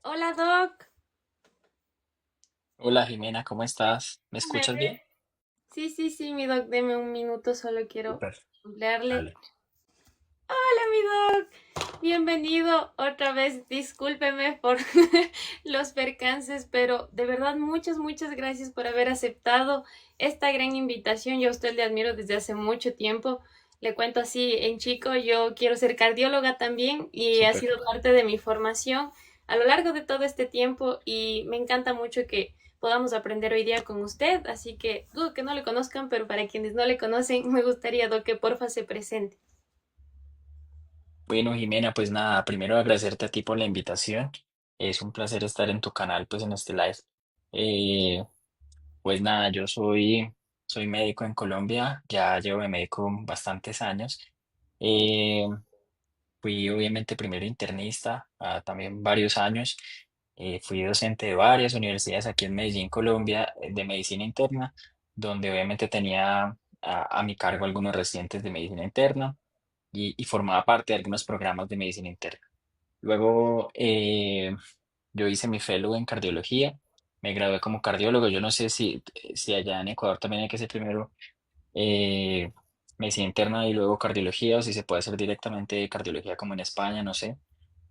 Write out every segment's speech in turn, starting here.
Hola Doc, Hola Jimena, ¿cómo estás? ¿Me ¿me escuchas ve? bien? Sí, sí, sí, mi Doc, deme un minuto, solo quiero Súper. hablarle. Dale. Hola mi Doc, bienvenido otra vez, discúlpeme por los percances, pero de verdad muchas gracias por haber aceptado esta gran invitación. Yo a usted le admiro desde hace mucho tiempo. Le cuento así en chico, yo quiero ser cardióloga también y ha Súper. sido parte de mi formación a lo largo de todo este tiempo y me encanta mucho que podamos aprender hoy día con usted, así que dudo que no le conozcan, pero para quienes no le conocen, me gustaría, Doc, que porfa se presente. Bueno, Jimena, pues nada, primero agradecerte a ti por la invitación. Es un placer estar en tu canal, pues en este live. Eh, pues nada, soy médico en Colombia, ya llevo de médico bastantes años. Eh, Fui obviamente primero internista, también varios años. Fui docente de varias universidades aquí en Medellín, Colombia, de medicina interna, donde obviamente tenía a mi cargo algunos residentes de medicina interna y formaba parte de algunos programas de medicina interna. Luego yo hice mi fellow en cardiología, me gradué como cardiólogo. Yo no sé si allá en Ecuador también hay que ser primero eh, medicina interna y luego cardiología, o si se puede hacer directamente cardiología como en España, no sé.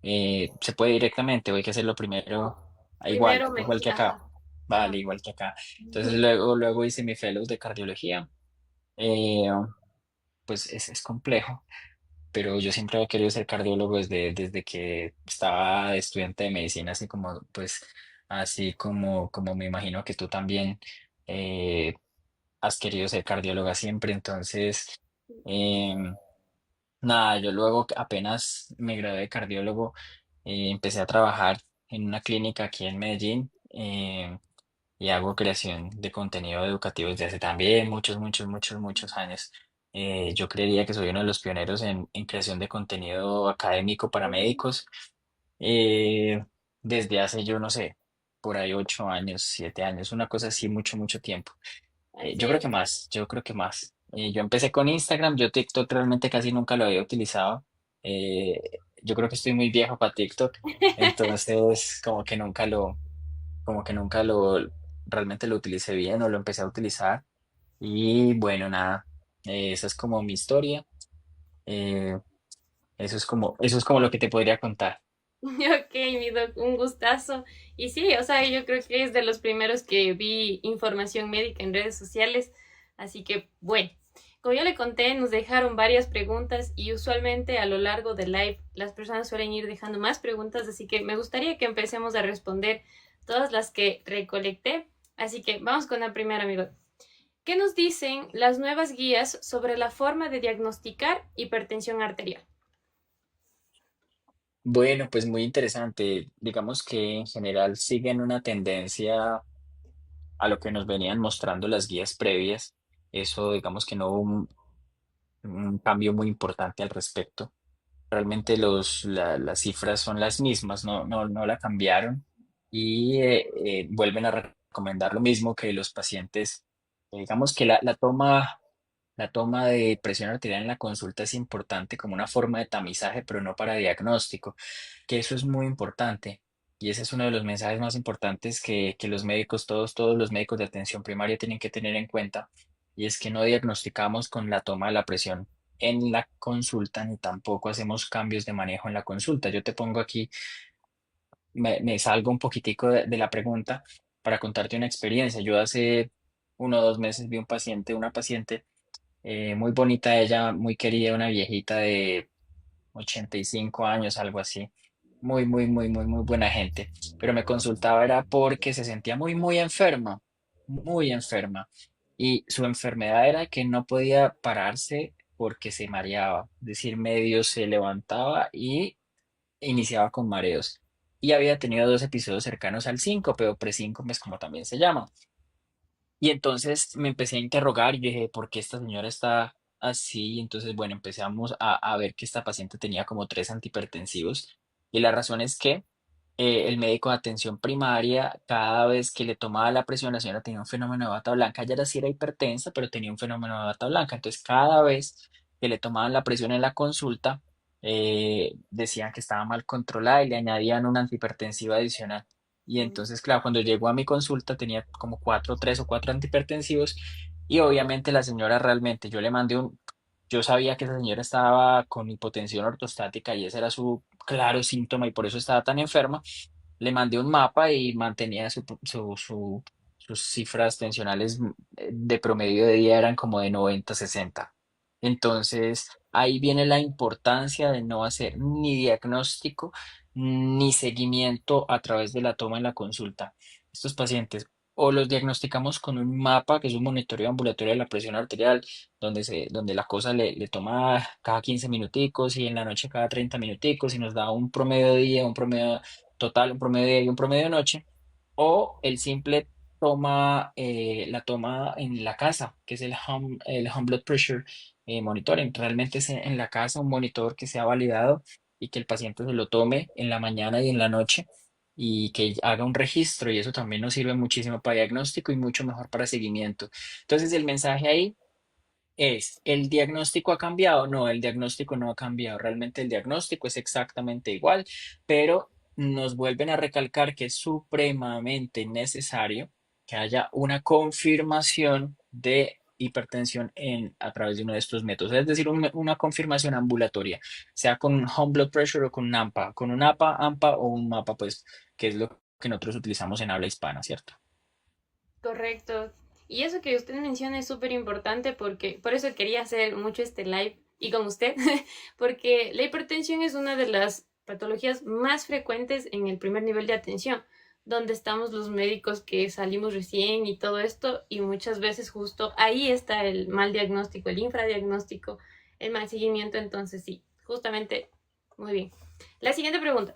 Se puede directamente, o hay que hacerlo primero, Primero igual que acá. ajá, Vale, ajá. igual que acá. Entonces luego hice mi fellows de cardiología. Eh, pues es complejo, pero yo siempre había querido ser cardiólogo desde que estaba estudiante de medicina, así como me imagino que tú también eh, has querido ser cardióloga siempre. Entonces, em, nada, yo luego apenas me gradué de cardiólogo, empecé a trabajar en una clínica aquí en Medellín. Y hago creación de contenido educativo desde hace también muchos años. Yo creería que soy uno de los pioneros en creación de contenido académico para médicos, eh, desde hace, yo no sé, por ahí 8 años, 7 años, una cosa así, mucho tiempo. Así Yo creo es. que más, yo creo que más. Yo empecé con Instagram, yo TikTok realmente casi nunca lo había utilizado. Eh, yo creo que estoy muy viejo para TikTok, entonces como que nunca lo realmente lo utilicé bien o lo empecé a utilizar. Y bueno, nada, esa es como mi historia. eh, eso es como lo que te podría contar. Ok, mi Doc, un gustazo. Y sí, o sea, yo creo que es de los primeros que vi información médica en redes sociales. Así que, bueno, como yo le conté, nos dejaron varias preguntas y usualmente a lo largo del live las personas suelen ir dejando más preguntas, así que me gustaría que empecemos a responder todas las que recolecté. Así que vamos con la primera, amigo. ¿Qué nos dicen las nuevas guías sobre la forma de diagnosticar hipertensión arterial? Bueno, pues muy interesante. Digamos que en general siguen una tendencia a lo que nos venían mostrando las guías previas. Eso, digamos que no hubo un cambio muy importante al respecto. Realmente las cifras son las mismas, no la cambiaron, y vuelven a recomendar lo mismo que los pacientes. Digamos que la toma de presión arterial en la consulta es importante como una forma de tamizaje, pero no para diagnóstico, que eso es muy importante. Y ese es uno de los mensajes más importantes que los médicos, todos los médicos de atención primaria tienen que tener en cuenta, y es que no diagnosticamos con la toma de la presión en la consulta, ni tampoco hacemos cambios de manejo en la consulta. Yo te pongo aquí, me salgo un poquitico de la pregunta para contarte una experiencia. Yo hace 1 o 2 meses vi una paciente muy bonita, ella muy querida, una viejita de 85 años, algo así. Muy buena gente. Pero me consultaba era porque se sentía muy enferma, muy enferma. Y su enfermedad era que no podía pararse porque se mareaba. Es decir, medio se levantaba y iniciaba con mareos. Y había tenido 2 episodios cercanos al síncope o presíncope, como también se llama. Y entonces me empecé a interrogar y yo dije, ¿por qué esta señora está así? Y entonces, bueno, empezamos a ver que esta paciente tenía como 3 antihipertensivos. Y la razón es que el médico de atención primaria, cada vez que le tomaba la presión, la señora tenía un fenómeno de bata blanca. Ella era sí era hipertensa, pero tenía un fenómeno de bata blanca. Entonces, cada vez que le tomaban la presión en la consulta, decían que estaba mal controlada y le añadían un antihipertensivo adicional. Y Mm. entonces, claro, cuando llegó a mi consulta tenía como cuatro, tres o cuatro antihipertensivos y obviamente la señora realmente, yo sabía que esa señora estaba con hipotensión ortostática y ese era su claro síntoma y por eso estaba tan enferma. Le mandé un mapa y mantenía sus cifras tensionales de promedio de día eran como de 90-60. Entonces, ahí viene la importancia de no hacer ni diagnóstico ni seguimiento a través de la toma en la consulta. Estos pacientes o los diagnosticamos con un mapa, que es un monitoreo ambulatorio de la presión arterial, donde la cosa le toma cada 15 minuticos y en la noche cada 30 minuticos y nos da un promedio de día, un promedio total, un promedio de día y un promedio de noche, o el simple la toma en la casa, que es el home blood pressure monitoring. Realmente es en la casa un monitor que sea validado y que el paciente se lo tome en la mañana y en la noche y que haga un registro y eso también nos sirve muchísimo para diagnóstico y mucho mejor para seguimiento. Entonces el mensaje ahí ¿el diagnóstico ha cambiado? No, el diagnóstico no ha cambiado. Realmente el diagnóstico es exactamente igual, pero nos vuelven a recalcar que es supremamente necesario que haya una confirmación de hipertensión a través de uno de estos métodos, es decir, una confirmación ambulatoria, sea con home blood pressure o con NAMPA, con un APA, AMPA o un MAPA, pues, que es lo que nosotros utilizamos en habla hispana, ¿cierto? Correcto. Y eso que usted menciona es súper importante porque por eso quería hacer mucho este live y con usted, porque la hipertensión es una de las patologías más frecuentes en el primer nivel de atención, donde estamos los médicos que salimos recién y todo esto, y muchas veces justo ahí está el mal diagnóstico, el infradiagnóstico, el mal seguimiento. Entonces sí, justamente, muy bien. La siguiente pregunta.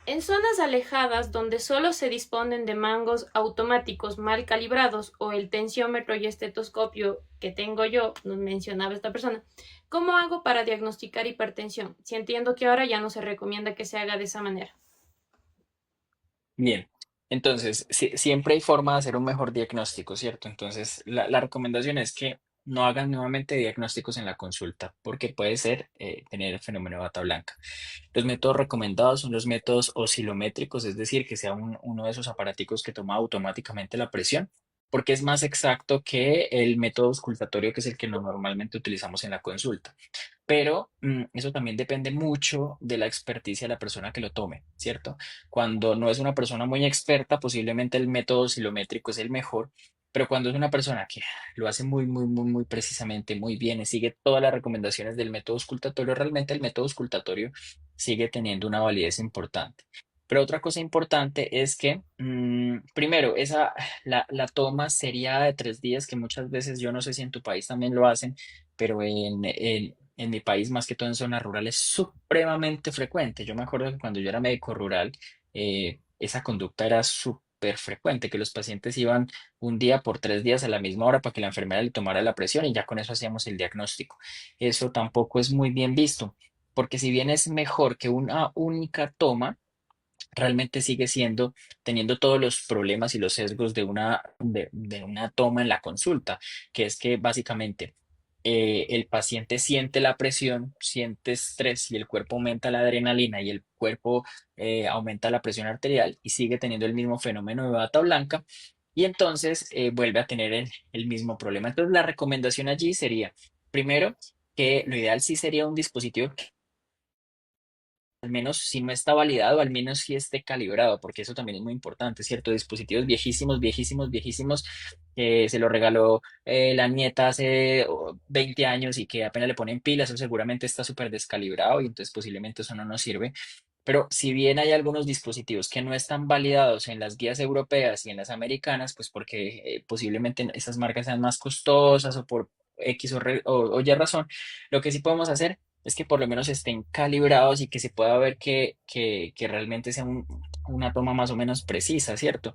En zonas alejadas donde solo se disponen de mangos automáticos mal calibrados o el tensiómetro y estetoscopio que tengo yo, nos mencionaba esta persona, ¿cómo hago para diagnosticar hipertensión? Si entiendo que ahora ya no se recomienda que se haga de esa manera. Bien, entonces siempre hay forma de hacer un mejor diagnóstico, ¿cierto? Entonces la recomendación es que no hagan nuevamente diagnósticos en la consulta, porque puede ser tener el fenómeno de bata blanca. Los métodos recomendados son los métodos oscilométricos, es decir, que sea uno de esos aparaticos que toma automáticamente la presión, porque es más exacto que el método auscultatorio, que es el que normalmente utilizamos en la consulta. Pero eso también depende mucho de la experticia de la persona que lo tome, ¿cierto? Cuando no es una persona muy experta, posiblemente el método oscilométrico es el mejor, pero cuando es una persona que lo hace muy, muy, muy, muy precisamente, muy bien y sigue todas las recomendaciones del método auscultatorio, realmente el método auscultatorio sigue teniendo una validez importante. Pero otra cosa importante es que, primero, la toma sería de 3 días, que muchas veces, yo no sé si en tu país también lo hacen, pero en mi país, más que todo en zonas rurales, es supremamente frecuente. Yo me acuerdo que cuando yo era médico rural, esa conducta era súper frecuente, que los pacientes iban un día por 3 días a la misma hora para que la enfermera le tomara la presión y ya con eso hacíamos el diagnóstico. Eso tampoco es muy bien visto, porque si bien es mejor que una única toma, realmente sigue siendo, teniendo todos los problemas y los sesgos de una toma en la consulta, que es que básicamente el paciente siente la presión, siente estrés y el cuerpo aumenta la adrenalina y el cuerpo aumenta la presión arterial y sigue teniendo el mismo fenómeno de bata blanca y entonces vuelve a tener el mismo problema. Entonces la recomendación allí sería, primero, que lo ideal sí sería un dispositivo al menos si no está validado, al menos si esté calibrado, porque eso también es muy importante, ¿cierto? Dispositivos viejísimos, viejísimos, viejísimos, que se lo regaló la nieta hace 20 años y que apenas le ponen pilas, eso seguramente está súper descalibrado y entonces posiblemente eso no nos sirve. Pero si bien hay algunos dispositivos que no están validados en las guías europeas y en las americanas, pues porque posiblemente esas marcas sean más costosas o por X o Y razón, lo que sí podemos hacer es que por lo menos estén calibrados y que se pueda ver que realmente sea una toma más o menos precisa, ¿cierto?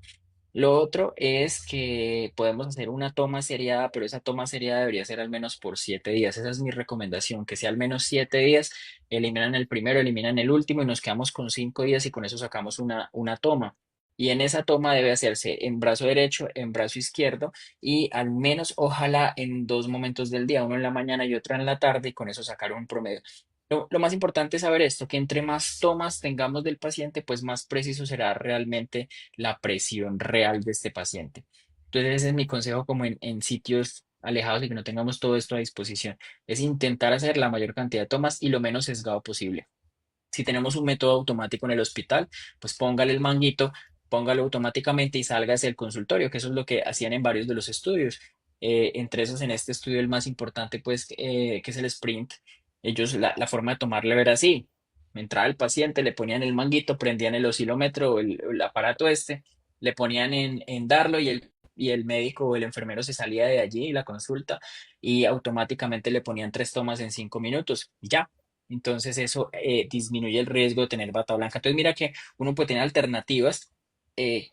Lo otro es que podemos hacer una toma seriada, pero esa toma seriada debería ser al menos por 7 días. Esa es mi recomendación, que sea al menos 7 días, eliminan el primero, eliminan el último y nos quedamos con 5 días y con eso sacamos una toma. Y en esa toma debe hacerse en brazo derecho, en brazo izquierdo y al menos ojalá en dos momentos del día, uno en la mañana y otro en la tarde y con eso sacar un promedio. Lo más importante es saber esto, que entre más tomas tengamos del paciente, pues más preciso será realmente la presión real de este paciente. Entonces, ese es mi consejo como en sitios alejados y que no tengamos todo esto a disposición. Es intentar hacer la mayor cantidad de tomas y lo menos sesgado posible. Si tenemos un método automático en el hospital, pues póngale el manguito, póngalo automáticamente y salga hacia el consultorio, que eso es lo que hacían en varios de los estudios. Entre esos, en este estudio, el más importante, pues, que es el sprint, ellos la forma de tomarle era así. Entraba el paciente, le ponían el manguito, prendían el oscilómetro, o el aparato este, le ponían en darlo y el médico o el enfermero se salía de allí, la consulta, y automáticamente le ponían 3 tomas en 5 minutos. Y ya. Entonces eso disminuye el riesgo de tener bata blanca. Entonces mira que uno puede tener alternativas eh,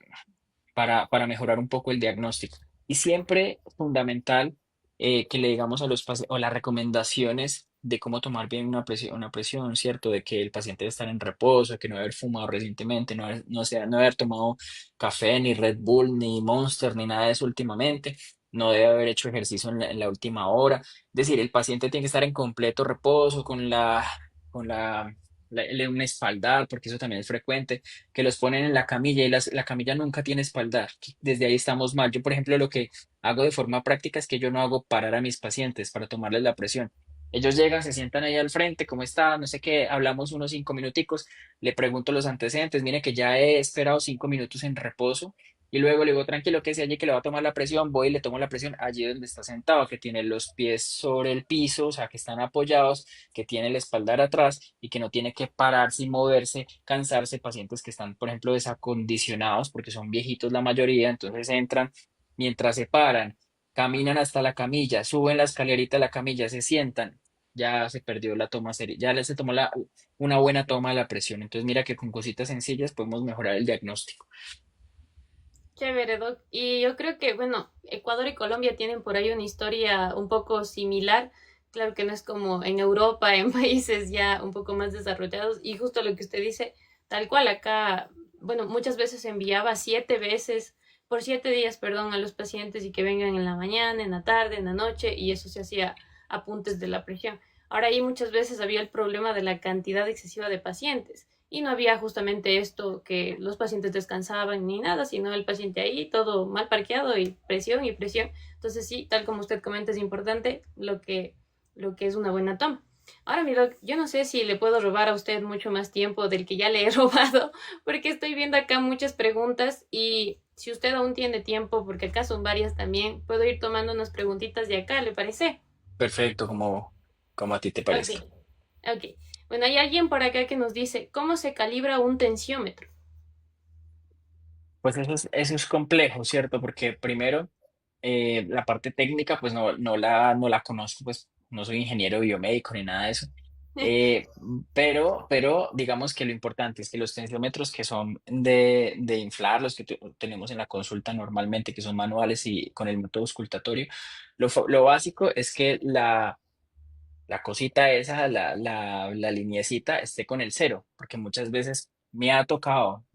para mejorar un poco el diagnóstico. Y siempre es fundamental que le digamos a los pacientes o las recomendaciones de cómo tomar bien una presión, ¿cierto? De que el paciente debe estar en reposo, que no debe haber fumado recientemente, no debe haber tomado café, ni Red Bull, ni Monster, ni nada de eso últimamente. No debe haber hecho ejercicio en la última hora. Es decir, el paciente tiene que estar en completo reposo con un espaldar, porque eso también es frecuente que los ponen en la camilla y la camilla nunca tiene espaldar. Desde ahí estamos mal. Yo, por ejemplo, lo que hago de forma práctica es que yo no hago parar a mis pacientes para tomarles la presión. Ellos llegan, se sientan ahí al frente, ¿cómo está? No sé qué, hablamos unos 5 minuticos, le pregunto los antecedentes, mire que ya he esperado 5 minutos en reposo y luego le digo, tranquilo, que se allí que le va a tomar la presión, voy y le tomo la presión allí donde está sentado, que tiene los pies sobre el piso, o sea, que están apoyados, que tiene el espaldar atrás y que no tiene que pararse y moverse, cansarse, pacientes que están, por ejemplo, desacondicionados porque son viejitos la mayoría, entonces entran mientras se paran, caminan hasta la camilla, suben la escalerita de la camilla, se sientan, ya se perdió la toma seria, se tomó una buena toma de la presión. Entonces mira que con cositas sencillas podemos mejorar el diagnóstico. Chévere, Doc. Y yo creo que, bueno, Ecuador y Colombia tienen por ahí una historia un poco similar. Claro que no es como en Europa, en países ya un poco más desarrollados. Y justo lo que usted dice, tal cual acá, bueno, muchas veces enviaba 7 veces, por 7 días, perdón, a los pacientes y que vengan en la mañana, en la tarde, en la noche, y eso se hacía apuntes de la presión. Ahora ahí muchas veces había el problema de la cantidad excesiva de pacientes y no había justamente esto que los pacientes descansaban ni nada, sino el paciente ahí todo mal parqueado y presión y presión. Entonces sí, tal como usted comenta, es importante lo que es una buena toma. Ahora, mi doc, yo no sé si le puedo robar a usted mucho más tiempo del que ya le he robado, porque estoy viendo acá muchas preguntas y si usted aún tiene tiempo, porque acá son varias también, puedo ir tomando unas preguntitas de acá, ¿le parece? Perfecto, como a ti te Ok, parezca. ok. Bueno, hay alguien por acá que nos dice, ¿cómo se calibra un tensiómetro? Pues eso es complejo, ¿cierto? Porque primero, la parte técnica, pues no la conozco, pues no soy ingeniero biomédico ni nada de eso. Eh, pero digamos que lo importante es que los tensiómetros que son de inflar, los que tenemos en la consulta normalmente, que son manuales y con el método auscultatorio, lo básico es que la cosita esa, la lineecita esté con el cero, porque muchas veces me ha tocado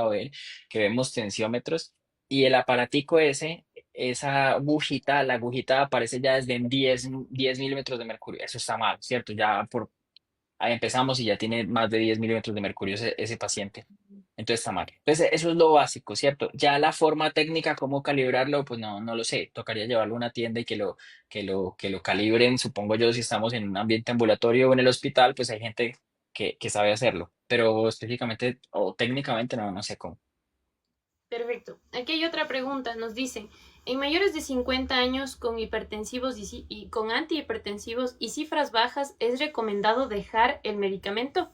ver que vemos tensiómetros y el aparatico ese, esa agujita, la agujita aparece ya desde en 10 milímetros de mercurio. Eso está mal, ¿cierto? Ahí empezamos y ya tiene más de 10 milímetros de mercurio ese paciente. Entonces está mal. Entonces eso es lo básico, ¿cierto? Ya la forma técnica, cómo calibrarlo, pues no lo sé. Tocaría llevarlo a una tienda y que lo calibren. Supongo yo, si estamos en un ambiente ambulatorio o en el hospital, pues hay gente que sabe hacerlo. Pero específicamente o técnicamente no sé cómo. Perfecto. Aquí hay otra pregunta. Nos dicen, en mayores de 50 años con hipertensivos y con antihipertensivos y cifras bajas, ¿es recomendado dejar el medicamento?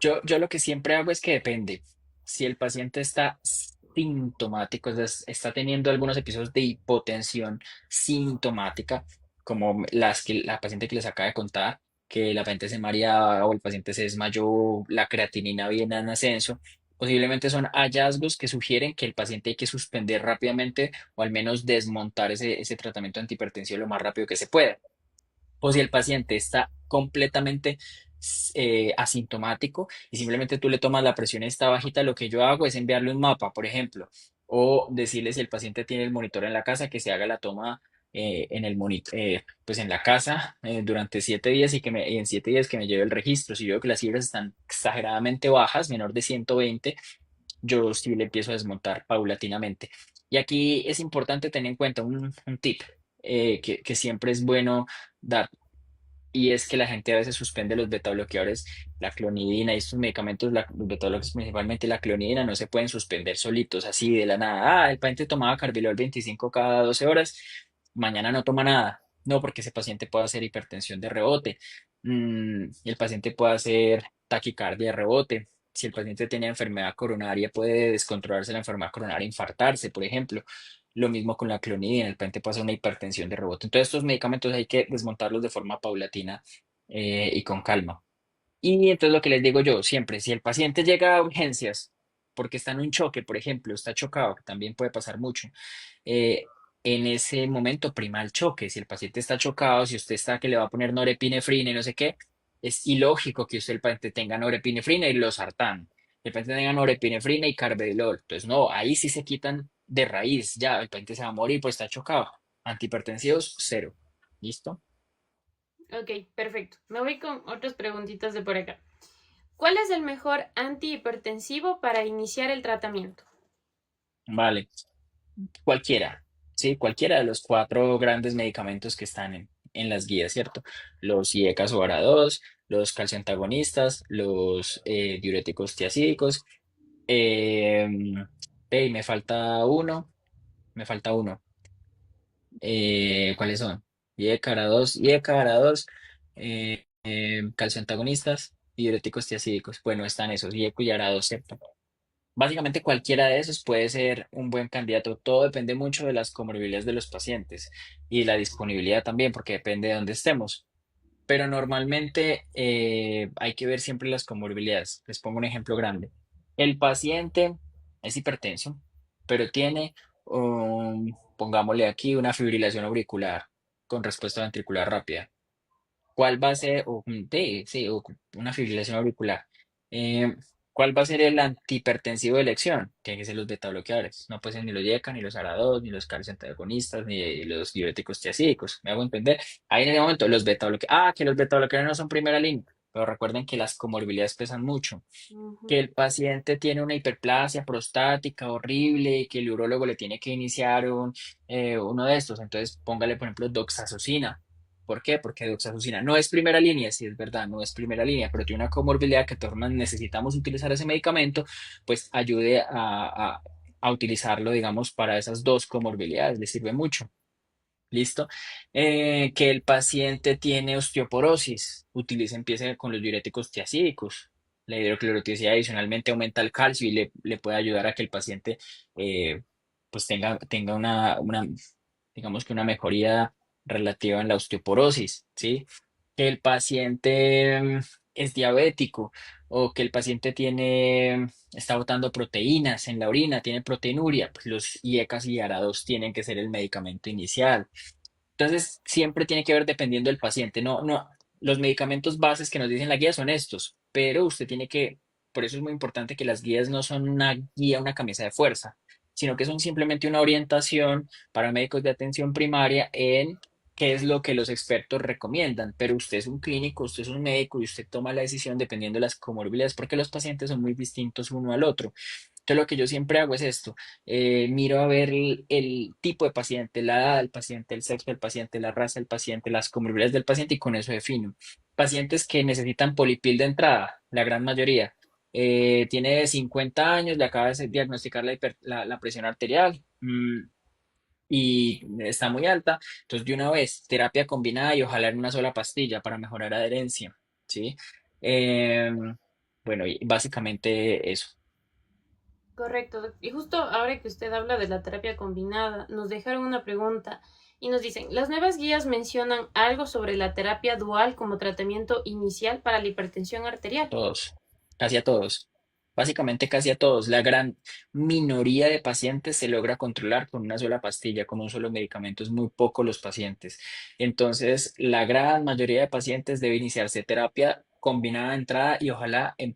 Yo lo que siempre hago es que depende. Si el paciente está sintomático, es decir, está teniendo algunos episodios de hipotensión sintomática, como la paciente que les acaba de contar, que la paciente se mareaba o el paciente se desmayó, la creatinina viene en ascenso, posiblemente son hallazgos que sugieren que el paciente hay que suspender rápidamente o al menos desmontar ese tratamiento antihipertensivo lo más rápido que se pueda. O si el paciente está completamente asintomático y simplemente tú le tomas la presión está bajita, lo que yo hago es enviarle un mapa, por ejemplo, o decirle si el paciente tiene el monitor en la casa que se haga la toma en pues en la casa durante 7 días y en 7 días que me lleve el registro. Si yo veo que las cifras están exageradamente bajas, menor de 120, yo sí le empiezo a desmontar paulatinamente. Y aquí es importante tener en cuenta un tip que siempre es bueno dar. Y es que la gente a veces suspende los betabloqueadores, la clonidina y estos medicamentos, los betabloqueadores, principalmente la clonidina, no se pueden suspender solitos así de la nada. Ah, el paciente tomaba Carbilol 25 cada 12 horas, mañana no toma nada. No, porque ese paciente puede hacer hipertensión de rebote, y el paciente puede hacer taquicardia de rebote. Si el paciente tiene enfermedad coronaria, puede descontrolarse la enfermedad coronaria, infartarse, por ejemplo. Lo mismo con la clonidina, el paciente pasa una hipertensión de rebote. Entonces, estos medicamentos hay que desmontarlos de forma paulatina y con calma. Y entonces lo que les digo yo siempre, si el paciente llega a urgencias porque está en un choque, por ejemplo, está chocado, que también puede pasar mucho, en ese momento prima el choque. Si el paciente está chocado, si usted está que le va a poner norepinefrina y no sé qué, es ilógico que usted el paciente tenga norepinefrina y losartán. El paciente tenga norepinefrina y carvedilol. Entonces, no, ahí sí se quitan de raíz. Ya, el paciente se va a morir, pues está chocado. Antihipertensivos, cero. ¿Listo? Ok, perfecto. Me voy con otras preguntitas de por acá. ¿Cuál es el mejor antihipertensivo para iniciar el tratamiento? Vale. Cualquiera, ¿sí? Cualquiera de los cuatro grandes medicamentos que están en las guías, ¿cierto? Los IECAS o ARA2, los calcioantagonistas, los diuréticos tiacídicos. eh, y me falta uno. ¿Cuáles son? IECA, ARA2, IECA, ARA2, calcioantagonistas, diuréticos tiacídicos. Bueno, están esos, IECA y ARA2, ¿cierto? Básicamente cualquiera de esos puede ser un buen candidato. Todo depende mucho de las comorbilidades de los pacientes y la disponibilidad también, porque depende de dónde estemos. Pero normalmente hay que ver siempre las comorbilidades. Les pongo un ejemplo grande. El paciente es hipertenso, pero tiene, pongámosle aquí, una fibrilación auricular con respuesta ventricular rápida. ¿Cuál va a ser, sí, o una fibrilación auricular? Eh, ¿Cuál va a ser el antihipertensivo de elección? Tienen que ser los betabloqueadores. No pueden ser ni los YECA, ni los ARA2, ni los calcioantagonistas, ni los diuréticos tiacídicos. ¿Me hago entender? Ahí en ese momento los betabloqueadores. Ah, que los betabloqueadores no son primera línea. Pero recuerden que las comorbilidades pesan mucho, que Ujú. el paciente tiene una hiperplasia prostática horrible y que el urólogo le tiene que iniciar uno de estos. Entonces, póngale, por ejemplo, doxazosina. ¿Por qué? Porque doxazosina no es primera línea, sí es verdad, no es primera línea, pero tiene una comorbilidad que de todas formas necesitamos utilizar ese medicamento, pues ayude a utilizarlo, digamos, para esas dos comorbilidades, le sirve mucho. ¿Listo? Que el paciente tiene osteoporosis, empiece con los diuréticos tiacídicos. La hidroclorotiazida adicionalmente aumenta el calcio y le puede ayudar a que el paciente pues tenga digamos que una mejoría relativa en la osteoporosis, ¿sí? Que el paciente es diabético o que el paciente está botando proteínas en la orina, tiene proteinuria, pues los IECAS y ARA2 tienen que ser el medicamento inicial. Entonces, siempre tiene que ver dependiendo del paciente. No, no, los medicamentos bases que nos dicen la guía son estos, pero usted tiene que, por eso es muy importante que las guías no son una guía, una camisa de fuerza, sino que son simplemente una orientación para médicos de atención primaria en qué es lo que los expertos recomiendan. Pero usted es un clínico, usted es un médico y usted toma la decisión dependiendo de las comorbilidades, porque los pacientes son muy distintos uno al otro. Entonces, lo que yo siempre hago es esto, miro a ver el tipo de paciente, la edad del paciente, el sexo del paciente, la raza del paciente, las comorbilidades del paciente y con eso defino. Pacientes que necesitan polipil de entrada, la gran mayoría. Tiene 50 años, le acaba de diagnosticar la presión arterial, y está muy alta. Entonces, de una vez, terapia combinada y ojalá en una sola pastilla para mejorar adherencia, ¿sí? Bueno, y básicamente eso. Correcto. Y justo ahora que usted habla de la terapia combinada, nos dejaron una pregunta y nos dicen, las nuevas guías mencionan algo sobre la terapia dual como tratamiento inicial para la hipertensión arterial. Todos, casi a todos. Básicamente casi a todos. La gran minoría de pacientes se logra controlar con una sola pastilla, con un solo medicamento. Es muy poco los pacientes. Entonces, la gran mayoría de pacientes debe iniciarse terapia combinada de entrada y ojalá en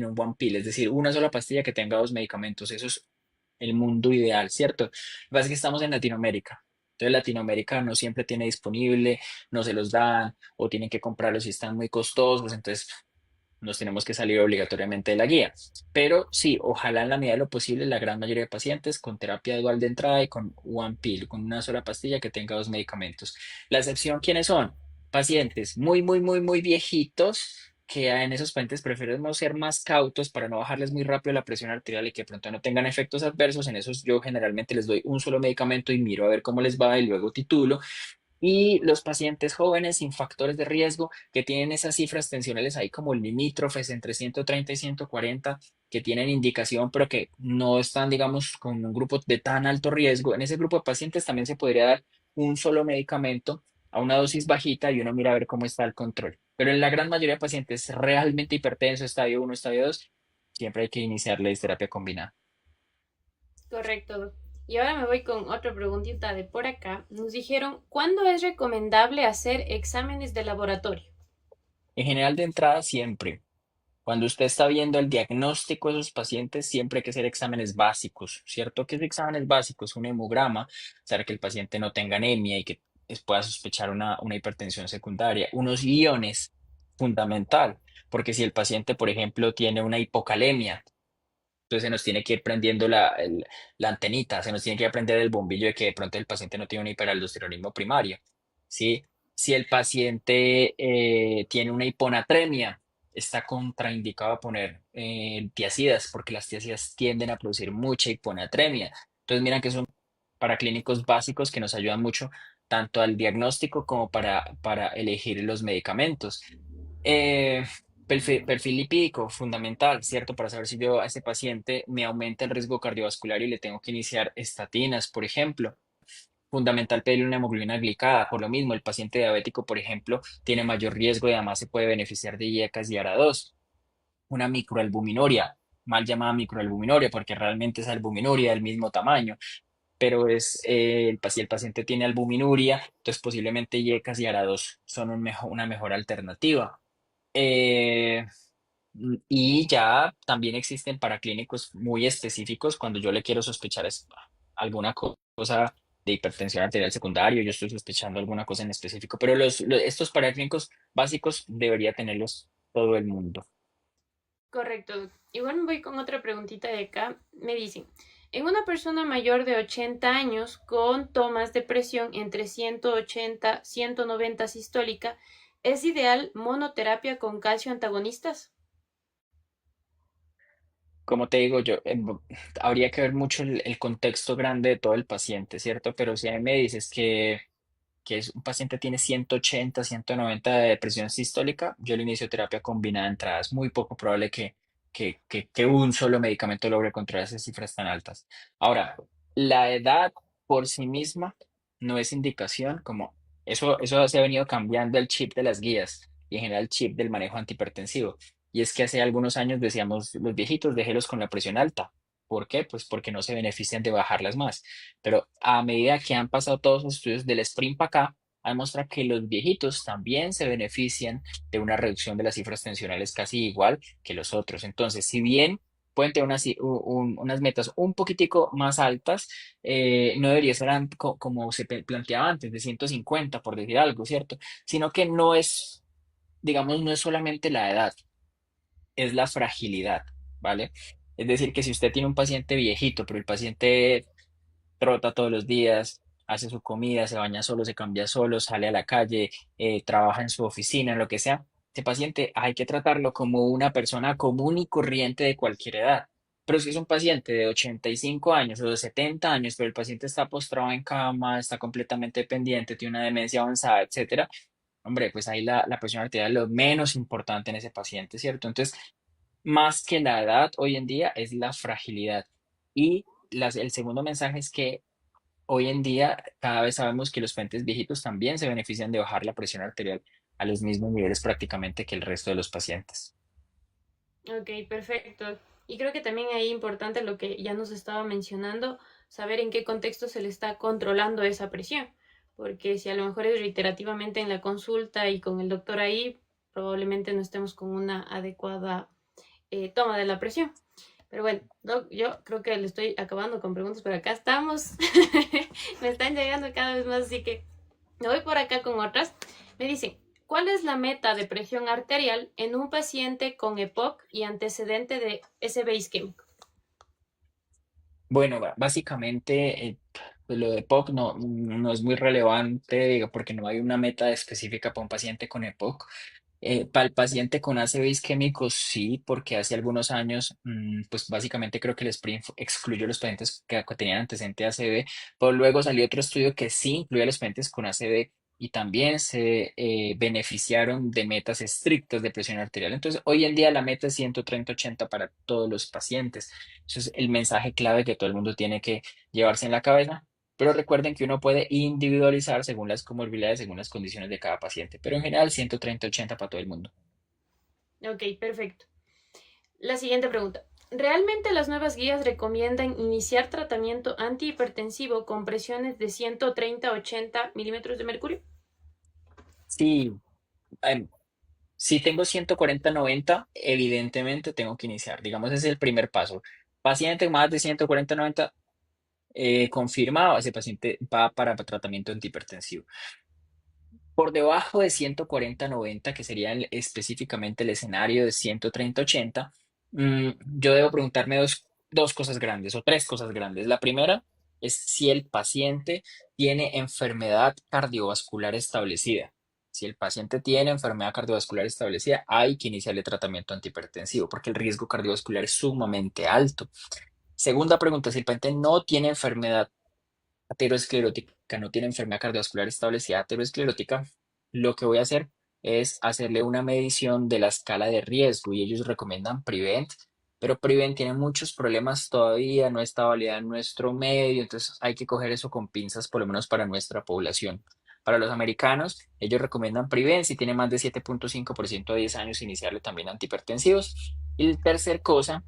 un one pill, es decir, una sola pastilla que tenga dos medicamentos. Eso es el mundo ideal, ¿cierto? Lo que pasa es que estamos en Latinoamérica. Entonces Latinoamérica no siempre tiene disponible, no se los dan o tienen que comprarlos y están muy costosos, entonces nos tenemos que salir obligatoriamente de la guía. Pero sí, ojalá en la medida de lo posible la gran mayoría de pacientes con terapia dual de entrada y con one pill, con una sola pastilla que tenga dos medicamentos. La excepción, ¿quiénes son? Pacientes muy viejitos, que en esos pacientes preferimos ser más cautos para no bajarles muy rápido la presión arterial y que pronto no tengan efectos adversos. En esos yo generalmente les doy un solo medicamento y miro a ver cómo les va y luego titulo. Y los pacientes jóvenes sin factores de riesgo que tienen esas cifras tensionales ahí como limítrofes entre 130 y 140 que tienen indicación, pero que no están, digamos, con un grupo de tan alto riesgo. En ese grupo de pacientes también se podría dar un solo medicamento a una dosis bajita y uno mira a ver cómo está el control. Pero en la gran mayoría de pacientes realmente hipertensos, estadio uno, estadio 2, siempre hay que iniciarles terapia combinada. Correcto, Doc. Y ahora me voy con otra preguntita de por acá. Nos dijeron, ¿cuándo es recomendable hacer exámenes de laboratorio? En general, de entrada, siempre. Cuando usted está viendo el diagnóstico de esos pacientes, siempre hay que hacer exámenes básicos, ¿cierto? ¿Qué es exámenes básicos? Un hemograma, saber que el paciente no tenga anemia y que pueda sospechar una hipertensión secundaria. Unos iones, fundamental, porque si el paciente, por ejemplo, tiene una hipocalemia, entonces se nos tiene que ir prendiendo la antenita, se nos tiene que ir prender el bombillo de que de pronto el paciente no tiene un hiperaldosteronismo primario, ¿sí? Si el paciente tiene una hiponatremia, está contraindicado a poner tiazidas, porque las tiazidas tienden a producir mucha hiponatremia. Entonces, miran que son paraclínicos básicos que nos ayudan mucho tanto al diagnóstico como para elegir los medicamentos. Eh, perfil lipídico, fundamental, ¿cierto? Para saber si yo a ese paciente me aumenta el riesgo cardiovascular y le tengo que iniciar estatinas, por ejemplo. Fundamental pedirle una hemoglobina glicada. Por lo mismo, el paciente diabético, por ejemplo, tiene mayor riesgo y además se puede beneficiar de IECAS y ARA2. Una microalbuminuria, mal llamada microalbuminuria, porque realmente es albuminuria del mismo tamaño, pero si el paciente tiene albuminuria, entonces posiblemente IECAS y ARA2 son una mejor alternativa. Eh, y ya también existen paraclínicos muy específicos cuando yo le quiero sospechar alguna cosa de hipertensión arterial secundaria, yo estoy sospechando alguna cosa en específico, pero estos paraclínicos básicos debería tenerlos todo el mundo. Correcto, Doc. Igual me voy con otra preguntita de acá. Me dicen, en una persona mayor de 80 años con tomas de presión entre 180 y 190 sistólica, ¿es ideal monoterapia con calcio antagonistas? Como te digo yo, habría que ver mucho el contexto grande de todo el paciente, ¿cierto? Pero si a mí me dices que un paciente tiene 180, 190 de presión sistólica, yo le inicio terapia combinada de entrada. Es muy poco probable que un solo medicamento logre controlar esas cifras tan altas. Ahora, la edad por sí misma no es indicación, como eso se ha venido cambiando el chip de las guías y en general el chip del manejo antihipertensivo. Y es que hace algunos años decíamos, los viejitos, déjelos con la presión alta. ¿Por qué? Pues porque no se benefician de bajarlas más. Pero a medida que han pasado todos los estudios del sprint para acá, ha demostrado que los viejitos también se benefician de una reducción de las cifras tensionales casi igual que los otros. Entonces, si bien pueden tener unas metas un poquitico más altas, no debería ser como se planteaba antes, de 150 por decir algo, ¿cierto? Sino que no es, digamos, no es solamente la edad, es la fragilidad, ¿vale? Es decir, que si usted tiene un paciente viejito, pero el paciente trota todos los días, hace su comida, se baña solo, se cambia solo, sale a la calle, trabaja en su oficina, en lo que sea. Este paciente hay que tratarlo como una persona común y corriente de cualquier edad. Pero si es un paciente de 85 años o de 70 años, pero el paciente está postrado en cama, está completamente dependiente, tiene una demencia avanzada, etcétera, hombre, pues ahí la presión arterial es lo menos importante en ese paciente, ¿cierto? Entonces, más que la edad hoy en día es la fragilidad. Y el segundo mensaje es que hoy en día cada vez sabemos que los pacientes viejitos también se benefician de bajar la presión arterial a los mismos niveles prácticamente que el resto de los pacientes. Ok, perfecto. Y creo que también ahí importante lo que ya nos estaba mencionando, saber en qué contexto se le está controlando esa presión. Porque si a lo mejor es reiterativamente en la consulta y con el doctor ahí, probablemente no estemos con una adecuada toma de la presión. Pero bueno, Doc, yo creo que le estoy acabando con preguntas, pero acá estamos. Me están llegando cada vez más, así que me voy por acá con otras. Me dicen, ¿cuál es la meta de presión arterial en un paciente con EPOC y antecedente de SB isquémico? Bueno, básicamente pues lo de POC no es muy relevante, digo, porque no hay una meta específica para un paciente con EPOC. Para el paciente con ACV isquémico, sí, porque hace algunos años, pues básicamente creo que el SPRINT excluyó a los pacientes que tenían antecedente de ACV, pero luego salió otro estudio que sí incluye a los pacientes con ACV y también se beneficiaron de metas estrictas de presión arterial. Entonces, hoy en día la meta es 130/80 para todos los pacientes. Eso es el mensaje clave que todo el mundo tiene que llevarse en la cabeza. Pero recuerden que uno puede individualizar según las comorbilidades, según las condiciones de cada paciente. Pero en general, 130/80 para todo el mundo. Ok, perfecto. La siguiente pregunta. ¿Realmente las nuevas guías recomiendan iniciar tratamiento antihipertensivo con presiones de 130-80 milímetros de mercurio? Sí, em, si tengo 140/90, evidentemente tengo que iniciar. Digamos, ese es el primer paso. Paciente más de 140/90, confirmado, ese paciente va para tratamiento antihipertensivo. Por debajo de 140/90, que sería específicamente el escenario de 130/80, yo debo preguntarme dos cosas grandes o tres cosas grandes. La primera es si el paciente tiene enfermedad cardiovascular establecida. Si el paciente tiene enfermedad cardiovascular establecida, hay que iniciarle tratamiento antihipertensivo porque el riesgo cardiovascular es sumamente alto. Segunda pregunta, si el paciente no tiene enfermedad aterosclerótica, no tiene enfermedad cardiovascular establecida aterosclerótica, lo que voy a hacer es hacerle una medición de la escala de riesgo y ellos recomiendan Prevent, pero Prevent tiene muchos problemas todavía, no está validada en nuestro medio, entonces hay que coger eso con pinzas, por lo menos para nuestra población. Para los americanos, ellos recomiendan Prevent si tiene más de 7,5% a 10 años, iniciarle también antihipertensivos. Y la tercera cosa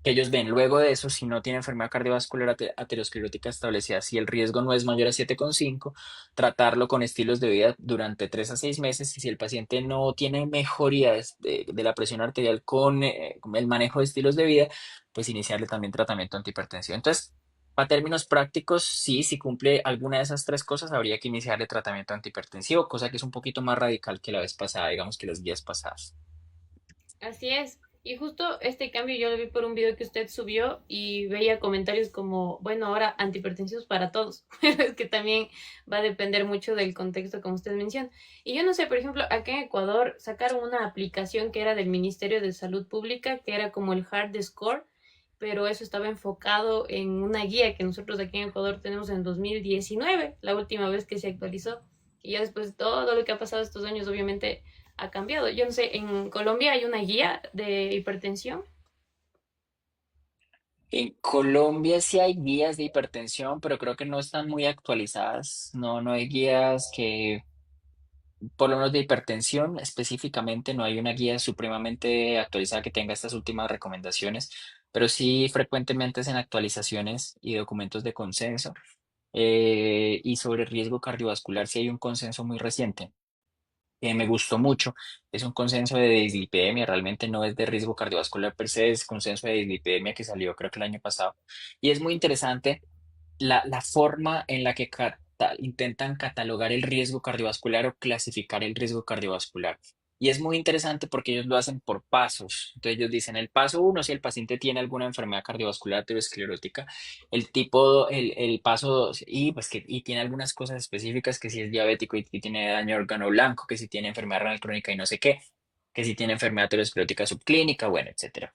que ellos ven luego de eso, si no tiene enfermedad cardiovascular aterosclerótica establecida, si el riesgo no es mayor a 7,5, tratarlo con estilos de vida durante 3 a 6 meses. Y si el paciente no tiene mejorías de la presión arterial con el manejo de estilos de vida, pues iniciarle también tratamiento antihipertensivo. Entonces, para términos prácticos, sí, si cumple alguna de esas tres cosas, habría que iniciarle tratamiento antihipertensivo, cosa que es un poquito más radical que la vez pasada, digamos que las guías pasadas. Así es. Y justo este cambio yo lo vi por un video que usted subió y veía comentarios como, bueno, ahora antihipertensivos para todos. Pero es que también va a depender mucho del contexto, como usted menciona. Y yo no sé, por ejemplo, acá en Ecuador sacaron una aplicación que era del Ministerio de Salud Pública, que era como el Hard Score, pero eso estaba enfocado en una guía que nosotros aquí en Ecuador tenemos en 2019, la última vez que se actualizó. Y ya después de todo lo que ha pasado estos años, obviamente ha cambiado. Yo no sé, en Colombia hay una guía de hipertensión. En Colombia sí hay guías de hipertensión, pero creo que no están muy actualizadas. No hay guías que, por lo menos de hipertensión específicamente, no hay una guía supremamente actualizada que tenga estas últimas recomendaciones, pero sí frecuentemente hacen actualizaciones y documentos de consenso. Y sobre riesgo cardiovascular, sí hay un consenso muy reciente que me gustó mucho. Es un consenso de dislipidemia, realmente no es de riesgo cardiovascular per se, es consenso de dislipidemia que salió creo que el año pasado. Y es muy interesante la forma en la que intentan catalogar el riesgo cardiovascular o clasificar el riesgo cardiovascular. Y es muy interesante porque ellos lo hacen por pasos. Entonces ellos dicen el paso uno, si el paciente tiene alguna enfermedad cardiovascular aterosclerótica, el tipo, el paso dos, y pues que y tiene algunas cosas específicas, que si es diabético y tiene daño de órgano blanco, que si tiene enfermedad renal crónica y no sé qué, que si tiene enfermedad aterosclerótica subclínica, bueno, etcétera.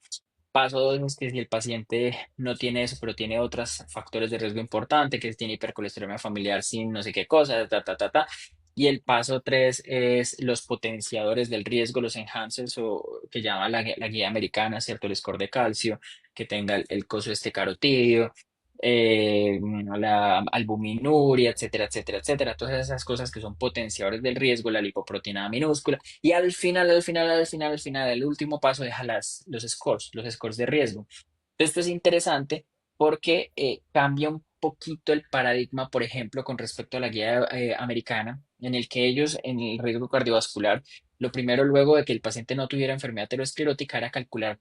Paso dos es que si el paciente no tiene eso, pero tiene otros factores de riesgo importante, que tiene hipercolesterolemia familiar sin no sé qué cosa, ta, ta, ta, ta. Y el paso tres es los potenciadores del riesgo, los enhancers, o que llama la guía americana, ¿cierto? El score de calcio, que tenga el coso este carotidio, la albuminuria, etcétera, etcétera, etcétera. Todas esas cosas que son potenciadores del riesgo, la lipoproteinada minúscula. Y al final, el último paso deja los scores de riesgo. Esto es interesante porque cambia un poquito el paradigma, por ejemplo, con respecto a la guía americana, en el que ellos, en el riesgo cardiovascular, lo primero luego de que el paciente no tuviera enfermedad aterosclerótica era calcular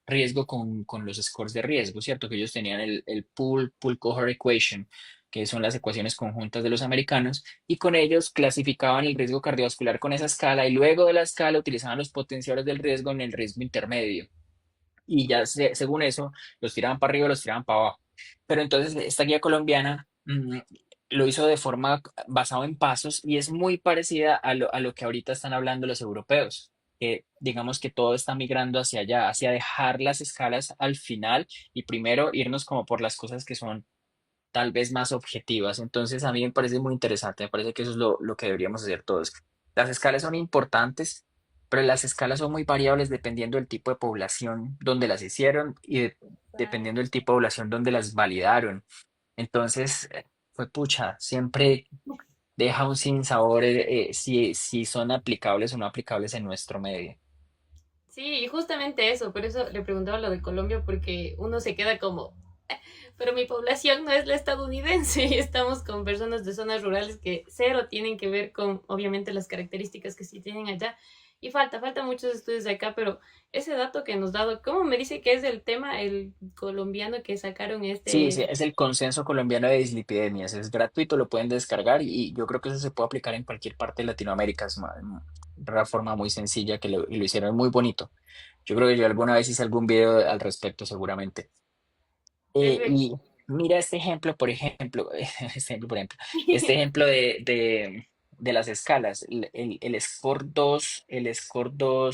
riesgo con los scores de riesgo, ¿cierto? Que ellos tenían el pool cohort equation, que son las ecuaciones conjuntas de los americanos, y con ellos clasificaban el riesgo cardiovascular con esa escala y luego de la escala utilizaban los potenciadores del riesgo en el riesgo intermedio. Y ya según eso, los tiraban para arriba, los tiraban para abajo. Pero entonces esta guía colombiana lo hizo de forma basado en pasos y es muy parecida a lo que ahorita están hablando los europeos, que digamos que todo está migrando hacia allá, hacia dejar las escalas al final y primero irnos como por las cosas que son tal vez más objetivas. Entonces, a mí me parece muy interesante, me parece que eso es lo que deberíamos hacer todos. Las escalas son importantes, pero las escalas son muy variables dependiendo del tipo de población donde las hicieron y dependiendo del tipo de población donde las validaron. Entonces, fue pucha, siempre deja un sinsabor si son aplicables o no aplicables en nuestro medio. Sí, y justamente eso, por eso le preguntaba lo de Colombia, porque uno se queda como, pero mi población no es la estadounidense y estamos con personas de zonas rurales que cero tienen que ver con, obviamente, las características que sí tienen allá. Y falta muchos estudios de acá, pero ese dato que nos dado, ¿cómo me dice que es el tema, el colombiano que sacaron Sí, sí, este? es el consenso colombiano de dislipidemias. Es gratuito, lo pueden descargar y yo creo que eso se puede aplicar en cualquier parte de Latinoamérica. Es una forma muy sencilla y lo hicieron muy bonito. Yo creo que yo alguna vez hice algún video al respecto, seguramente. Perfecto. Y mira este ejemplo, por ejemplo, este ejemplo de las escalas. El score 2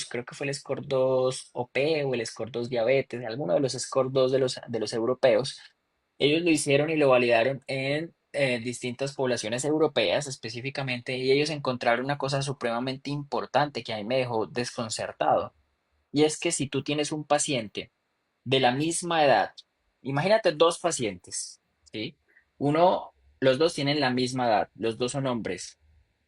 creo que fue el score 2 OP o el score 2 diabetes, alguno de los score 2 de los europeos. Ellos lo hicieron y lo validaron en distintas poblaciones europeas específicamente y ellos encontraron una cosa supremamente importante que a mí me dejó desconcertado. Y es que si tú tienes un paciente de la misma edad, imagínate dos pacientes, ¿sí? Los dos tienen la misma edad, los dos son hombres,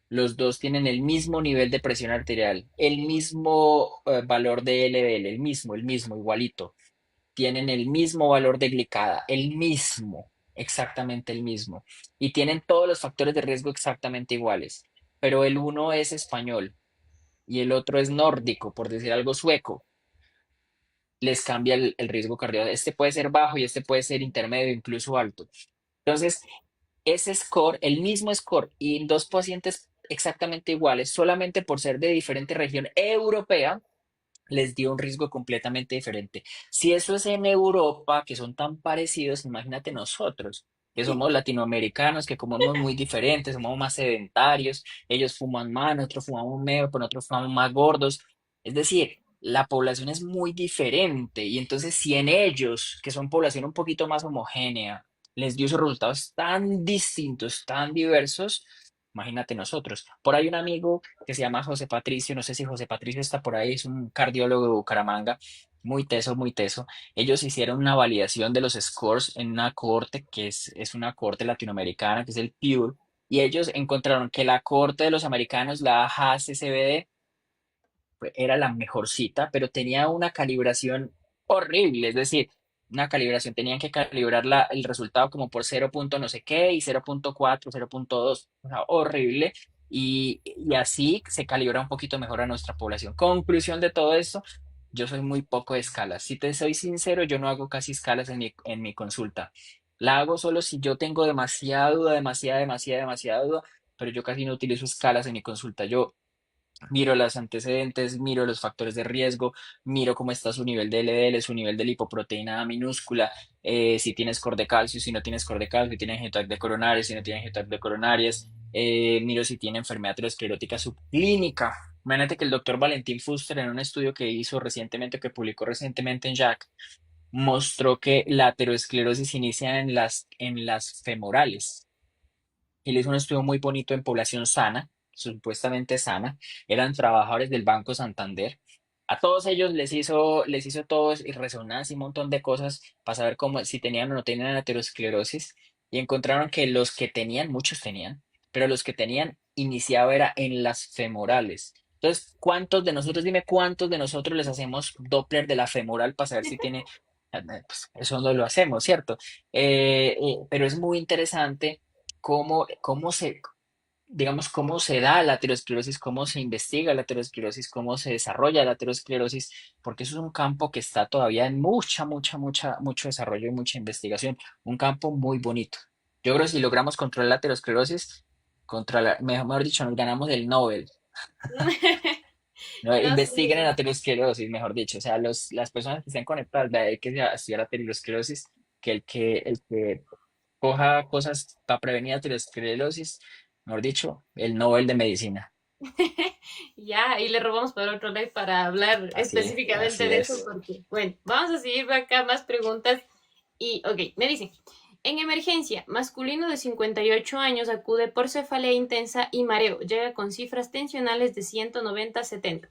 los dos tienen el mismo nivel de presión arterial, el mismo valor de LDL, el mismo, igualito. Tienen el mismo valor de glicada, el mismo, exactamente el mismo. Y tienen todos los factores de riesgo exactamente iguales. Pero el uno es español y el otro es nórdico, por decir algo sueco. Les cambia el riesgo cardíaco. Este puede ser bajo y este puede ser intermedio, incluso alto. Entonces, ese score, el mismo score y dos pacientes exactamente iguales, solamente por ser de diferente región europea, les dio un riesgo completamente diferente. Si eso es en Europa, que son tan parecidos, imagínate nosotros, que somos latinoamericanos, que comemos muy diferentes, somos más sedentarios, ellos fuman más, nosotros fumamos menos, pero nosotros fumamos más gordos. Es decir, la población es muy diferente y entonces si en ellos, que son población un poquito más homogénea, les dio esos resultados tan distintos, tan diversos, imagínate nosotros. Por ahí un amigo que se llama José Patricio, no sé si José Patricio está por ahí, es un cardiólogo de Bucaramanga, muy teso, muy teso. Ellos hicieron una validación de los scores en una cohorte que es una cohorte latinoamericana, que es el PURE, y ellos encontraron que la cohorte de los americanos, la AHA-CCBD, era la mejor cita, pero tenía una calibración horrible, es decir, una calibración, tenían que calibrar el resultado como por 0 punto no sé qué y 0.4, 0.2, o sea, horrible, y así se calibra un poquito mejor a nuestra población. Conclusión de todo esto, yo soy muy poco de escalas. Si te soy sincero, yo no hago casi escalas en mi consulta. La hago solo si yo tengo demasiada duda, demasiada duda, pero yo casi no utilizo escalas en mi consulta. Yo miro los antecedentes, miro los factores de riesgo, miro cómo está su nivel de LDL, su nivel de lipoproteína minúscula, si tienes score de calcio, si no tienes score de calcio, si tienes angioedema de coronarias, si no tienes angioedema de coronarias, miro si tiene enfermedad aterosclerótica subclínica. Imagínate que el doctor Valentín Fuster en un estudio que hizo recientemente, que publicó recientemente en JACC, mostró que la aterosclerosis inicia en las femorales. Él hizo un estudio muy bonito en población sana, supuestamente sana. Eran trabajadores del Banco Santander. A todos ellos les hizo todos y resonancia y un montón de cosas para saber cómo, si tenían o no tenían aterosclerosis. Y encontraron que los que tenían, muchos tenían, pero los que tenían iniciaba era en las femorales. Entonces, dime cuántos de nosotros les hacemos Doppler de la femoral para saber si tiene, pues eso no lo hacemos, ¿cierto? Pero es muy interesante cómo se digamos, cómo se da la aterosclerosis, cómo se investiga la aterosclerosis, cómo se desarrolla la aterosclerosis, porque eso es un campo que está todavía en mucho desarrollo y mucha investigación, un campo muy bonito. Yo creo que si logramos controlar la aterosclerosis, mejor dicho, nos ganamos el Nobel. No, No, investiguen en sí. aterosclerosis, mejor dicho, o sea, las personas que estén conectadas, de ahí que sea estudiar aterosclerosis, el que coja cosas para prevenir aterosclerosis, mejor dicho, el Nobel de Medicina. Ya, y le robamos por otro lado para hablar específicamente Así de eso, es. porque, bueno, vamos a seguir acá más preguntas. Y, ok, me dicen, en emergencia, masculino de 58 años acude por cefalea intensa y mareo, llega con cifras tensionales de 190/70.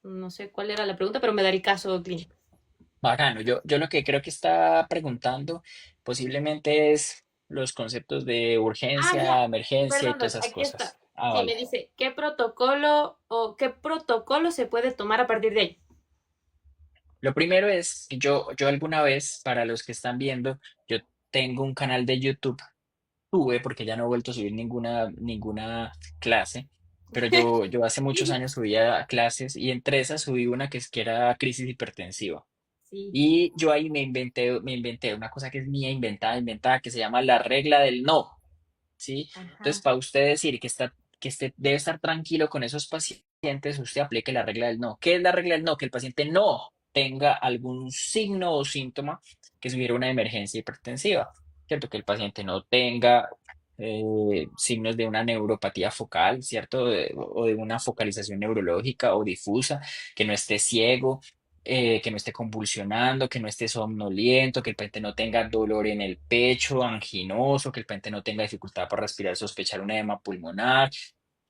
No sé cuál era la pregunta, pero me da el caso clínico. Bacano. Yo lo que creo que está preguntando posiblemente es los conceptos de Ah, ya, urgencia, emergencia y perdón, todas Doc, esas aquí está. cosas. Ah, Sí, me vale. dice, ¿qué protocolo se puede tomar a partir de ahí? Lo primero es que yo alguna vez, para los que están viendo, yo tengo un canal de YouTube. Tuve, porque ya no he vuelto a subir ninguna clase, pero yo hace muchos años subía clases y entre esas subí una que era crisis hipertensiva. Sí, Y yo ahí me inventé una cosa que es mía, inventada, que se llama la regla del no, ¿sí? Entonces, ajá. para usted decir que debe estar tranquilo con esos pacientes, usted aplique la regla del no. ¿Qué es la regla del no? Que el paciente no tenga algún signo o síntoma que sugiera una emergencia hipertensiva, ¿cierto? Que el paciente no tenga signos de una neuropatía focal, ¿cierto? O de una focalización neurológica o difusa, que no esté ciego, que no esté convulsionando, que no esté somnoliento, que el paciente no tenga dolor en el pecho, anginoso, que el paciente no tenga dificultad para respirar, sospechar un edema pulmonar,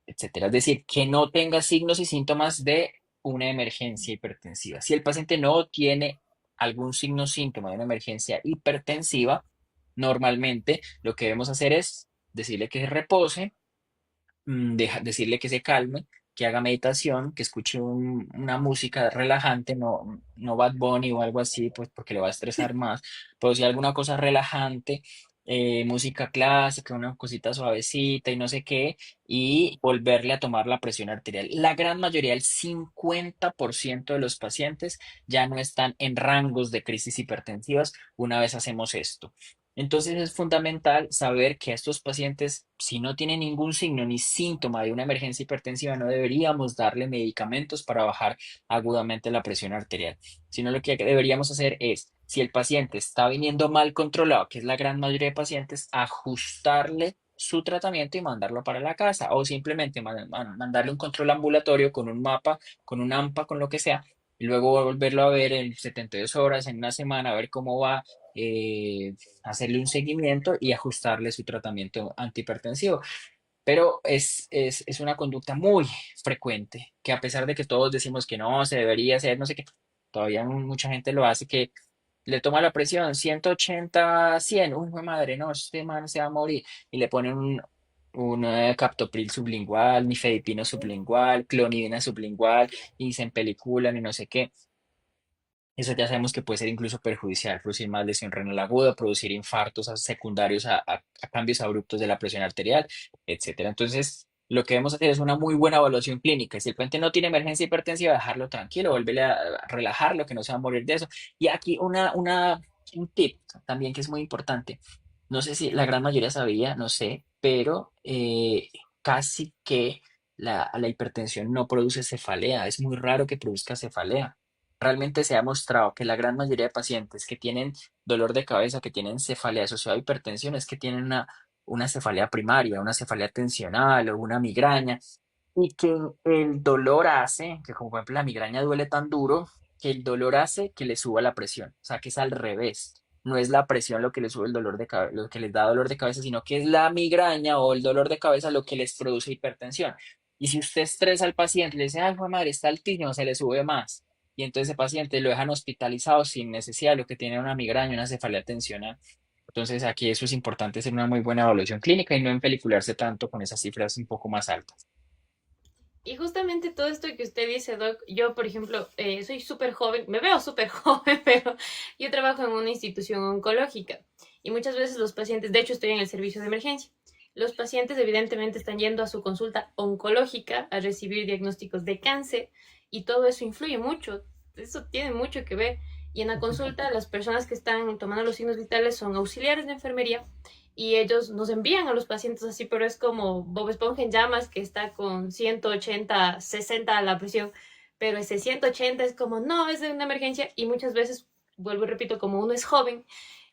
etcétera. Es decir, que no tenga signos y síntomas de una emergencia hipertensiva. Si el paciente no tiene algún signo o síntoma de una emergencia hipertensiva, normalmente lo que debemos hacer es decirle que se repose, decirle que se calme, que haga meditación, que escuche una música relajante, no Bad Bunny o algo así, pues porque le va a estresar más, pero si alguna cosa relajante, música clásica, una cosita suavecita y no sé qué, y volverle a tomar la presión arterial. La gran mayoría, el 50% de los pacientes ya no están en rangos de crisis hipertensivas una vez hacemos esto. Entonces es fundamental saber que a estos pacientes, si no tienen ningún signo ni síntoma de una emergencia hipertensiva, no deberíamos darle medicamentos para bajar agudamente la presión arterial, sino lo que deberíamos hacer es, si el paciente está viniendo mal controlado, que es la gran mayoría de pacientes, ajustarle su tratamiento y mandarlo para la casa o simplemente mandarle un control ambulatorio con un mapa, con un AMPA, con lo que sea, y luego volverlo a ver en 72 horas, en una semana, a ver cómo va. Hacerle un seguimiento y ajustarle su tratamiento antihipertensivo. Pero es una conducta muy frecuente, que a pesar de que todos decimos que no, se debería hacer, no sé qué, todavía mucha gente lo hace, que le toma la presión 180/100, uy, jue madre, no, este man se va a morir, y le ponen un captopril sublingual, nifedipino sublingual, clonidina sublingual, y se empeliculan y no sé qué. Eso ya sabemos que puede ser incluso perjudicial, producir más lesión renal aguda, producir infartos secundarios a cambios abruptos de la presión arterial, etcétera. Entonces, lo que debemos hacer es una muy buena evaluación clínica. Si el paciente no tiene emergencia hipertensiva, dejarlo tranquilo, volverle a relajarlo, que no se va a morir de eso. Y aquí un tip también que es muy importante. No sé si la gran mayoría sabía, no sé, pero casi que la hipertensión no produce cefalea. Es muy raro que produzca cefalea. Realmente se ha mostrado que la gran mayoría de pacientes que tienen dolor de cabeza, que tienen cefalea asociada a hipertensión, es que tienen una cefalea primaria, una cefalea tensional o una migraña, y que el dolor hace, que como por ejemplo la migraña duele tan duro, que el dolor hace que le suba la presión. O sea, que es al revés. No es la presión lo que les sube el dolor de cabeza, lo que les da dolor de cabeza, sino que es la migraña o el dolor de cabeza lo que les produce hipertensión. Y si usted estresa al paciente y le dice, ay, jue madre, está altísimo, se le sube más y entonces ese paciente lo dejan hospitalizado sin necesidad, lo que tiene una migraña, una cefalea tensional. Entonces aquí eso es importante hacer una muy buena evaluación clínica y no empelicularse tanto con esas cifras un poco más altas. Y justamente todo esto que usted dice, Doc, yo, por ejemplo, soy súper joven, me veo súper joven, pero yo trabajo en una institución oncológica y muchas veces los pacientes, de hecho estoy en el servicio de emergencia, Los pacientes evidentemente están yendo a su consulta oncológica a recibir diagnósticos de cáncer y todo eso influye mucho, eso tiene mucho que ver. Y en la consulta las personas que están tomando los signos vitales son auxiliares de enfermería y ellos nos envían a los pacientes así, pero es como Bob Esponja en llamas que está con 180, 60 a la presión, pero ese 180 es como, no, es de una emergencia y muchas veces, vuelvo y repito, como uno es joven,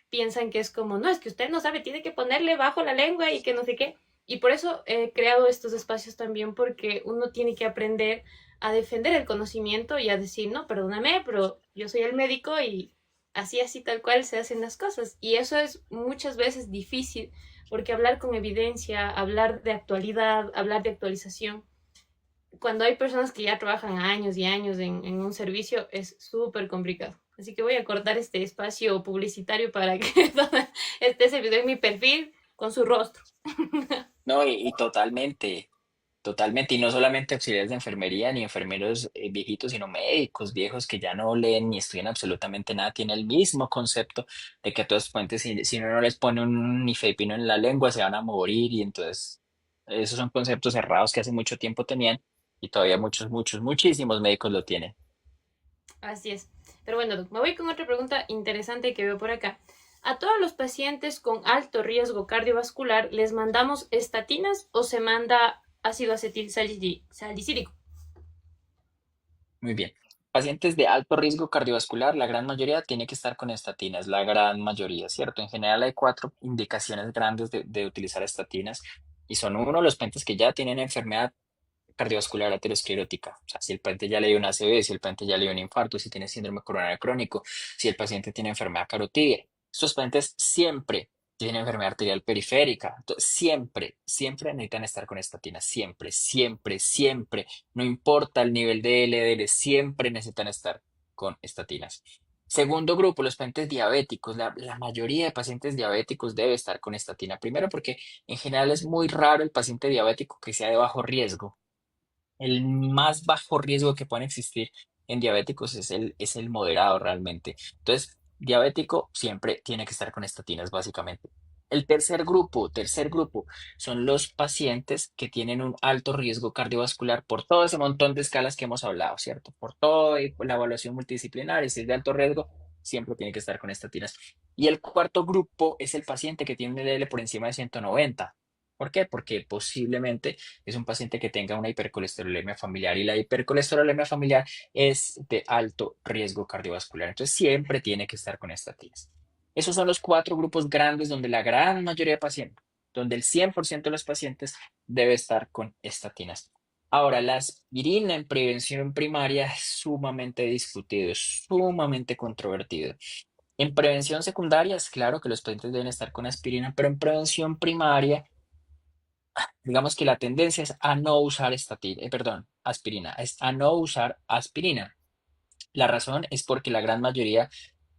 piensan que es como, no, es que usted no sabe, tiene que ponerle bajo la lengua y que no sé qué. Y por eso he creado estos espacios también, porque uno tiene que aprender a defender el conocimiento y a decir, no, perdóname, pero yo soy el médico y así, así, tal cual se hacen las cosas. Y eso es muchas veces difícil, porque hablar con evidencia, hablar de actualidad, hablar de actualización, cuando hay personas que ya trabajan años y años en un servicio, es súper complicado. Así que voy a cortar este espacio publicitario para que esté ese video en mi perfil con su rostro. No, y totalmente. Totalmente, y no solamente auxiliares de enfermería ni enfermeros viejitos, sino médicos viejos que ya no leen ni estudian absolutamente nada, tienen el mismo concepto de que a todos los puentes, si uno no les pone un nifedipino en la lengua, se van a morir, y entonces esos son conceptos cerrados que hace mucho tiempo tenían y todavía muchísimos médicos lo tienen. Así es. Pero bueno, Doc, me voy con otra pregunta interesante que veo por acá. ¿A todos los pacientes con alto riesgo cardiovascular les mandamos estatinas o se manda ácido acetil salicílico? Muy bien. Pacientes de alto riesgo cardiovascular, la gran mayoría tiene que estar con estatinas, la gran mayoría, ¿cierto? En general hay cuatro indicaciones grandes de utilizar estatinas y son uno, los pacientes que ya tienen enfermedad cardiovascular aterosclerótica. O sea, si el paciente ya le dio una ACV, si el paciente ya le dio un infarto, si tiene síndrome coronario crónico, si el paciente tiene enfermedad carotidia. Estos pacientes siempre tienen enfermedad arterial periférica. Entonces, siempre necesitan estar con estatinas. Siempre. No importa el nivel de LDL, siempre necesitan estar con estatinas. Segundo grupo, los pacientes diabéticos. La mayoría de pacientes diabéticos debe estar con estatina. Primero porque en general es muy raro el paciente diabético que sea de bajo riesgo. El más bajo riesgo que puede existir en diabéticos es el moderado realmente. Entonces, diabético siempre tiene que estar con estatinas, básicamente. El tercer grupo, son los pacientes que tienen un alto riesgo cardiovascular por todo ese montón de escalas que hemos hablado, ¿cierto? Por toda la evaluación multidisciplinar, si es de alto riesgo, siempre tiene que estar con estatinas. Y el cuarto grupo es el paciente que tiene un LDL por encima de 190. ¿Por qué? Porque posiblemente es un paciente que tenga una hipercolesterolemia familiar y la hipercolesterolemia familiar es de alto riesgo cardiovascular. Entonces siempre tiene que estar con estatinas. Esos son los cuatro grupos grandes donde la gran mayoría de pacientes, donde el 100% de los pacientes debe estar con estatinas. Ahora, la aspirina en prevención primaria es sumamente discutido, es sumamente controvertido. En prevención secundaria es claro que los pacientes deben estar con aspirina, pero en prevención primaria digamos que la tendencia es a no usar aspirina, es a no usar aspirina. La razón es porque la gran mayoría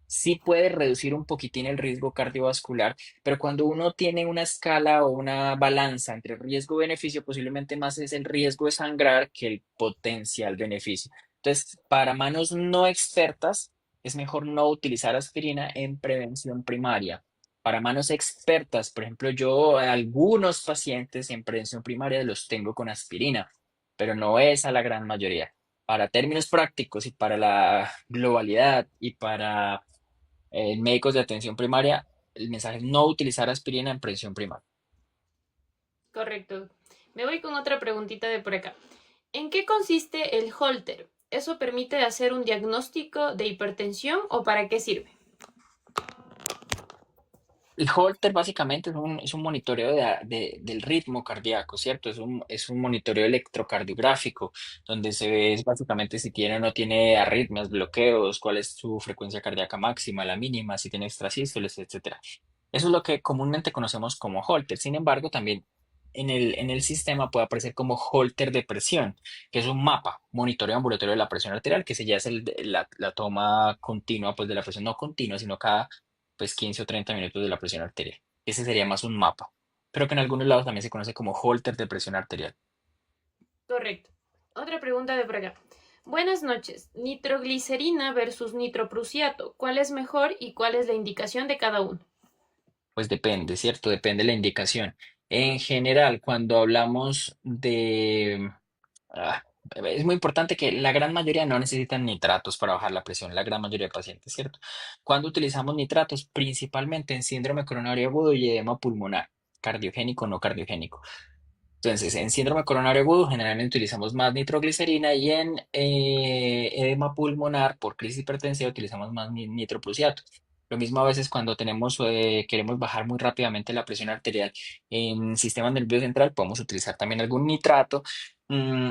sí puede reducir un poquitín el riesgo cardiovascular, pero cuando uno tiene una escala o una balanza entre riesgo-beneficio, posiblemente más es el riesgo de sangrar que el potencial beneficio. Entonces, para manos no expertas, es mejor no utilizar aspirina en prevención primaria. Para manos expertas, por ejemplo, yo a algunos pacientes en prevención primaria los tengo con aspirina, pero no es a la gran mayoría. Para términos prácticos y para la globalidad y para médicos de atención primaria, el mensaje es no utilizar aspirina en prevención primaria. Correcto. Me voy con otra preguntita de por acá. ¿En qué consiste el Holter? ¿Eso permite hacer un diagnóstico de hipertensión o para qué sirve? El Holter básicamente es un monitoreo del ritmo cardíaco, ¿cierto? Es un monitoreo electrocardiográfico, donde se ve básicamente si tiene o no tiene arritmias, bloqueos, cuál es su frecuencia cardíaca máxima, la mínima, si tiene extrasístoles, etcétera. Eso es lo que comúnmente conocemos como Holter. Sin embargo, también en el sistema puede aparecer como Holter de presión, que es un mapa, monitoreo ambulatorio de la presión arterial, que se ya es la toma continua, pues de la presión no continua, sino cada pues 15 o 30 minutos de la presión arterial. Ese sería más un mapa, pero que en algunos lados también se conoce como Holter de presión arterial. Correcto. Otra pregunta de por acá. Buenas noches. Nitroglicerina versus nitroprusiato. ¿Cuál es mejor y cuál es la indicación de cada uno? Pues depende, ¿cierto? Depende de la indicación. En general, cuando hablamos de... ah, es muy importante que la gran mayoría no necesitan nitratos para bajar la presión, la gran mayoría de pacientes, ¿cierto? Cuando utilizamos nitratos, principalmente en síndrome coronario agudo y edema pulmonar, cardiogénico o no cardiogénico. Entonces, en síndrome coronario agudo generalmente utilizamos más nitroglicerina y en edema pulmonar por crisis hipertensiva utilizamos más nitroprusiato. Lo mismo a veces cuando queremos bajar muy rápidamente la presión arterial en sistema nervioso central, podemos utilizar también algún nitrato,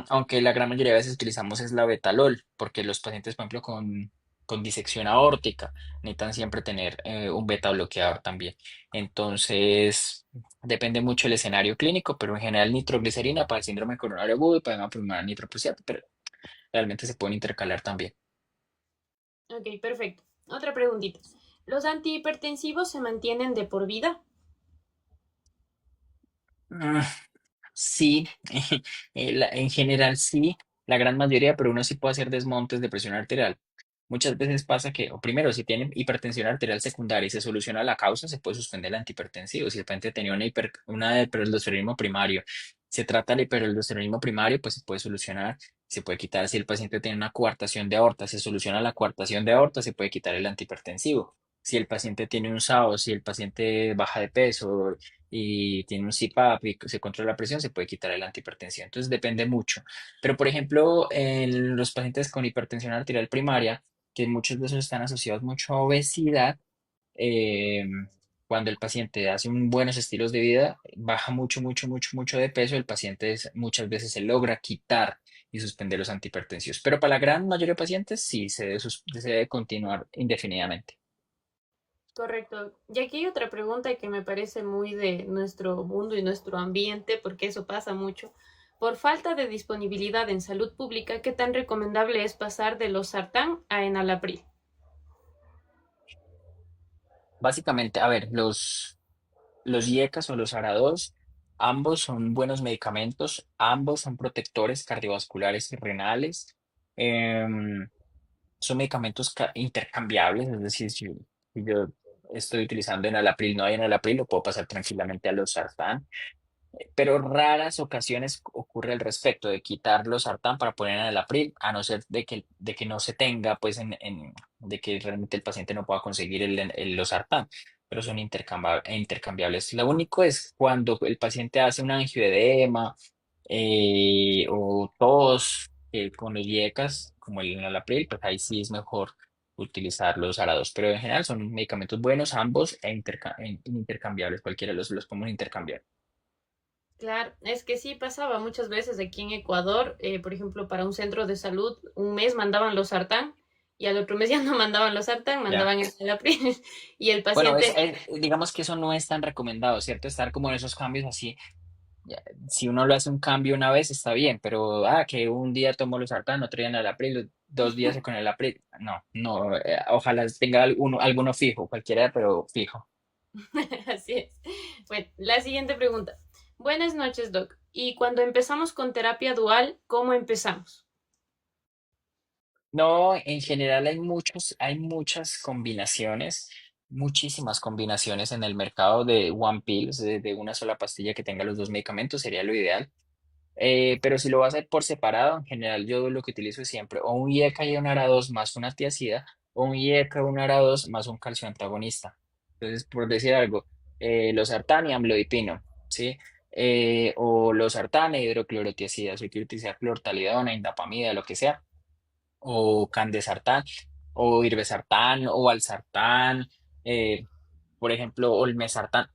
aunque la gran mayoría de veces utilizamos es la betalol, porque los pacientes, por ejemplo, con disección aórtica necesitan siempre tener un beta bloqueador también. Entonces, depende mucho del escenario clínico, pero en general nitroglicerina para el síndrome coronario agudo y para edema pulmonar nitroprusiato, pero realmente se pueden intercalar también. Ok, perfecto. Otra preguntita. ¿Los antihipertensivos se mantienen de por vida? Mm, Sí, en general sí, la gran mayoría, pero uno sí puede hacer desmontes de presión arterial. Muchas veces pasa que, o primero, si tienen hipertensión arterial secundaria y se soluciona la causa, se puede suspender el antihipertensivo. Si el paciente tenía una hiperaldosteronismo primario, se trata el hiperaldosteronismo primario, pues se puede solucionar, se puede quitar. Si el paciente tiene una coartación de aorta, se soluciona la coartación de aorta, se puede quitar el antihipertensivo. Si el paciente tiene un SAO, si el paciente baja de peso, y tiene un CPAP y se controla la presión, se puede quitar el antihipertensión. Entonces depende mucho. Pero por ejemplo, en los pacientes con hipertensión arterial primaria, que muchos de esos están asociados mucho a obesidad, eh, cuando el paciente hace un buenos estilos de vida, baja mucho, mucho, mucho, mucho de peso, el paciente muchas veces se logra quitar y suspender los antihipertensivos. Pero para la gran mayoría de pacientes sí se debe continuar indefinidamente. Correcto. Y aquí hay otra pregunta que me parece muy de nuestro mundo y nuestro ambiente, porque eso pasa mucho. Por falta de disponibilidad en salud pública, ¿qué tan recomendable es pasar de los sartán a enalapril? Básicamente, a ver, los IECAS o los ARA2, ambos son buenos medicamentos, ambos son protectores cardiovasculares y renales. em, Son medicamentos intercambiables, es decir, si yo estoy utilizando enalapril, no hay enalapril, lo puedo pasar tranquilamente a los sartán, pero raras ocasiones ocurre al respecto de quitar los sartán para poner enalapril, a no ser de que no se tenga, pues, de que realmente el paciente no pueda conseguir los sartán, pero son intercambiables. Lo único es cuando el paciente hace un angioedema o tos con los IECAS, como el enalapril, pues ahí sí es mejor utilizar los arados, pero en general son medicamentos buenos ambos intercambiables, cualquiera los podemos intercambiar. Claro, es que sí pasaba muchas veces aquí en Ecuador, por ejemplo, para un centro de salud, un mes mandaban los sartán y al otro mes ya no mandaban los sartán, Ya. mandaban el enalapril y el Bueno, paciente. digamos que eso no es tan recomendado, ¿cierto? Estar como en esos cambios así. Si uno lo hace un cambio una vez está bien, pero que un día tomo los sartán, otro día en el april, 2 días con el april. No, no, ojalá tenga alguno fijo, cualquiera, pero fijo. Así es. Bueno, la siguiente pregunta. Buenas noches, Doc. Y cuando empezamos con terapia dual, ¿cómo empezamos? No, en general hay muchas combinaciones, muchísimas combinaciones en el mercado de One Pills, de una sola pastilla que tenga los dos medicamentos, sería lo ideal. Pero si lo vas a hacer por separado, en general yo lo que utilizo es siempre o un IECA y un ARA2 más una tiacida, o un IECA, un ARA2 más un calcio antagonista. Entonces, por decir algo, los sartán y amlodipino, ¿sí? O los sartán e hidroclorotiazida, si quiero utilizar clortalidona, indapamida, lo que sea, o candesartán, o irbesartán, o valsartán, eh, por ejemplo, o el mesartán.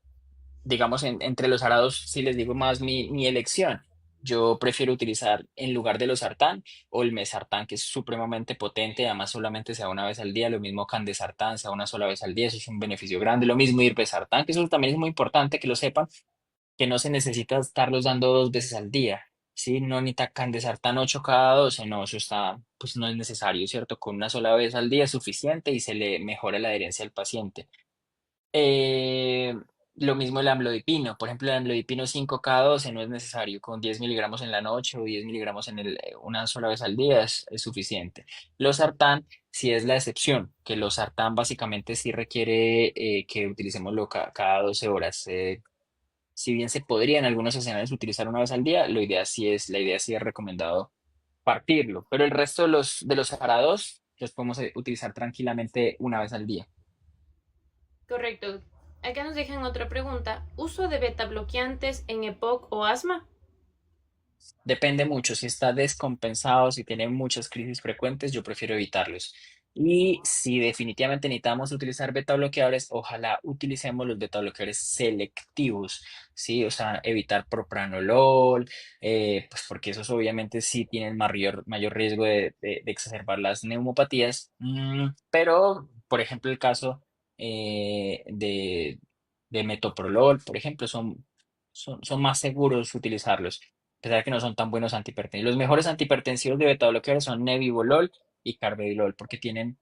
Digamos, entre los arados, si les digo más mi elección, yo prefiero utilizar en lugar de los sartán o el mesartán, que es supremamente potente, además solamente sea una vez al día, lo mismo candesartán, sea una sola vez al día, eso es un beneficio grande, lo mismo irbesartán, que eso también es muy importante que lo sepan, que no se necesita estarlos dando 2 veces al día, ¿sí? No necesita candesartán 8 cada 12, no, eso está, pues no es necesario, ¿cierto? Con una sola vez al día es suficiente y se le mejora la adherencia al paciente. Eh, lo mismo el amlodipino. Por ejemplo, el amlodipino 5 cada 12 no es necesario. Con 10 miligramos en la noche o 10 miligramos una sola vez al día es suficiente. Los sartán sí es la excepción, que los sartán básicamente sí requiere que utilicemos cada 12 horas. Si bien se podría en algunos escenarios utilizar una vez al día, la idea sí es recomendado partirlo, pero el resto de los arados los podemos utilizar tranquilamente una vez al día. Correcto. Acá nos dejan otra pregunta. ¿Uso de beta bloqueantes en EPOC o asma? Depende mucho, si está descompensado, si tiene muchas crisis frecuentes, yo prefiero evitarlos. Y si definitivamente necesitamos utilizar beta bloqueadores, ojalá utilicemos los beta bloqueadores selectivos, ¿sí? O sea, evitar propranolol, pues porque esos obviamente sí tienen mayor riesgo de exacerbar las neumopatías. Pero, por ejemplo, el caso de metoprolol, por ejemplo, son más seguros utilizarlos a pesar de que no son tan buenos antihipertensivos. Los mejores antihipertensivos de beta bloqueadores son nebivolol y carvedilol, porque tienen,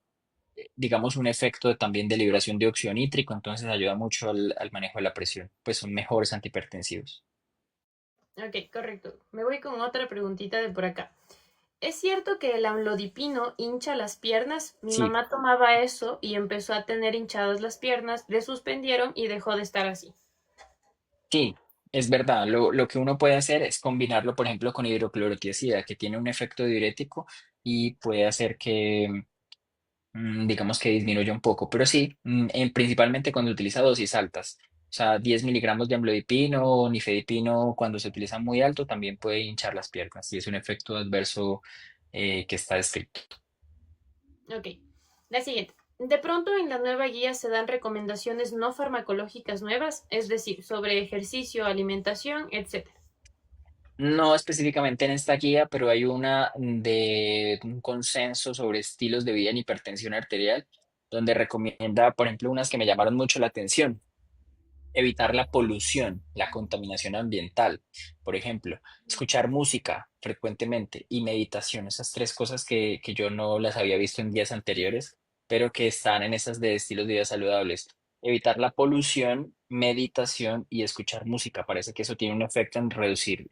digamos, un efecto también de liberación de óxido nítrico, entonces ayuda mucho al manejo de la presión. Pues son mejores antihipertensivos. Ok, correcto. Me voy con otra preguntita de por acá. ¿Es cierto que el amlodipino hincha las piernas? Mi Sí, mamá tomaba eso y empezó a tener hinchadas las piernas, le suspendieron y dejó de estar así. sí, es verdad. Lo que uno puede hacer es combinarlo, por ejemplo, con hidroclorotiazida, que tiene un efecto diurético y puede hacer que digamos que disminuye un poco, pero sí, principalmente cuando utiliza dosis altas. O sea, 10 miligramos de amlodipino o nifedipino cuando se utiliza muy alto también puede hinchar las piernas y es un efecto adverso que está descrito. Ok. La siguiente. De pronto en la nueva guía se dan recomendaciones no farmacológicas nuevas, es decir, sobre ejercicio, alimentación, etc. No específicamente en esta guía, pero hay una de un consenso sobre estilos de vida en hipertensión arterial, donde recomienda, por ejemplo, unas que me llamaron mucho la atención. Evitar la polución, la contaminación ambiental, por ejemplo, escuchar música frecuentemente y meditación, esas tres cosas que yo no las había visto en días anteriores, pero que están en esas de estilos de vida saludables. Evitar la polución, meditación y escuchar música. Parece que eso tiene un efecto en reducir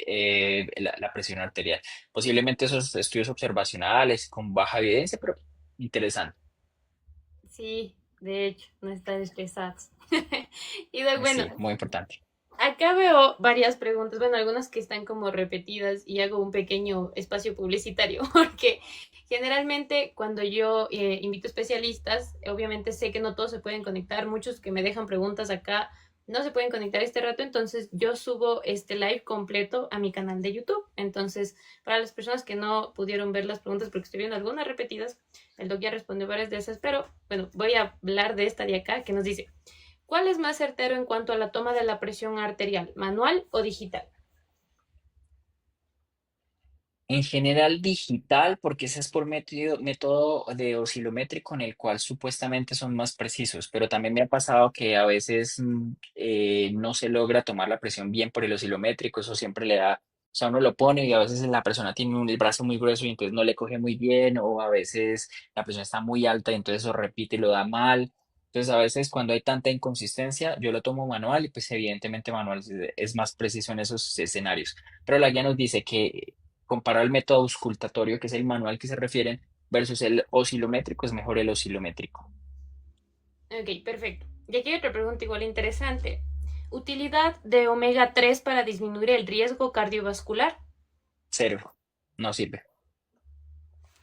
la presión arterial. Posiblemente esos estudios observacionales con baja evidencia, pero interesante. Sí, de hecho, no estar estresados. Y de, bueno, Sí, muy importante. acá veo varias preguntas, bueno, algunas que están como repetidas y hago un pequeño espacio publicitario, porque generalmente cuando yo invito especialistas, obviamente sé que no todos se pueden conectar, muchos que me dejan preguntas acá no se pueden conectar este rato, entonces yo subo este live completo a mi canal de YouTube. Entonces, para las personas que no pudieron ver las preguntas porque estuvieron algunas repetidas, el doc ya respondió varias de esas, pero bueno, voy a hablar de esta de acá que nos dice, ¿cuál es más certero en cuanto a la toma de la presión arterial, manual o digital? En general digital, porque ese es por método de oscilométrico en el cual supuestamente son más precisos, pero también me ha pasado que a veces no se logra tomar la presión bien por el oscilométrico, eso siempre le da, o sea, uno lo pone y a veces la persona tiene el brazo muy grueso y entonces no le coge muy bien, o a veces la presión está muy alta y entonces eso repite y lo da mal. Entonces, a veces cuando hay tanta inconsistencia, yo lo tomo manual y pues evidentemente manual es más preciso en esos escenarios. Pero la guía nos dice que comparar el método auscultatorio, que es el manual que se refieren, versus el oscilométrico, es mejor el oscilométrico. Ok, perfecto. Y aquí hay otra pregunta igual interesante. ¿Utilidad de omega 3 para disminuir el riesgo cardiovascular? Cero, no sirve.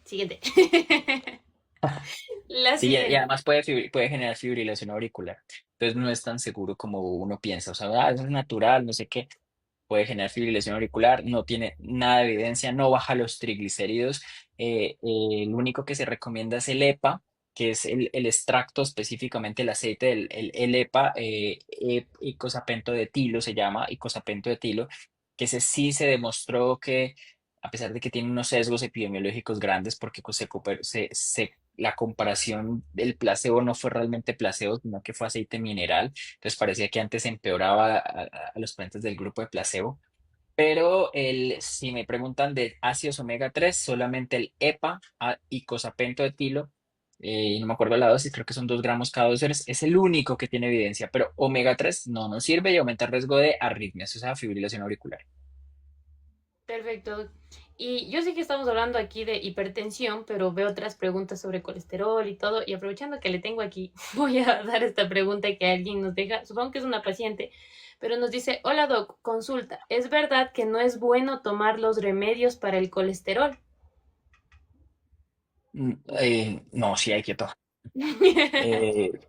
Siguiente. La Sí, y siguiente. además puede generar fibrilación auricular. Entonces no es tan seguro como uno piensa. O sea, eso es natural, no sé qué. Puede generar fibrilación auricular, no tiene nada de evidencia, no baja los triglicéridos. Lo único que se recomienda es el EPA, que es el extracto, específicamente el aceite del el EPA, icosapento de etilo se llama, icosapento de etilo, que ese sí se demostró que, a pesar de que tiene unos sesgos epidemiológicos grandes, porque pues, la comparación del placebo no fue realmente placebo, sino que fue aceite mineral. Entonces parecía que antes empeoraba a los pacientes del grupo de placebo. Pero si me preguntan de ácidos omega 3 solamente el EPA, icosapento etilo, y no me acuerdo la dosis, creo que son 2 gramos cada 2 horas, es el único que tiene evidencia, pero omega 3 no nos sirve y aumenta el riesgo de arritmias, o sea, fibrilación auricular. Perfecto. Y yo sé que estamos hablando aquí de hipertensión, pero veo otras preguntas sobre colesterol y todo. Y aprovechando que le tengo aquí, voy a dar esta pregunta que alguien nos deja. Supongo que es una paciente, pero nos dice, hola doc, consulta. ¿Es verdad que no es bueno tomar los remedios para el colesterol? No, sí hay que tomar.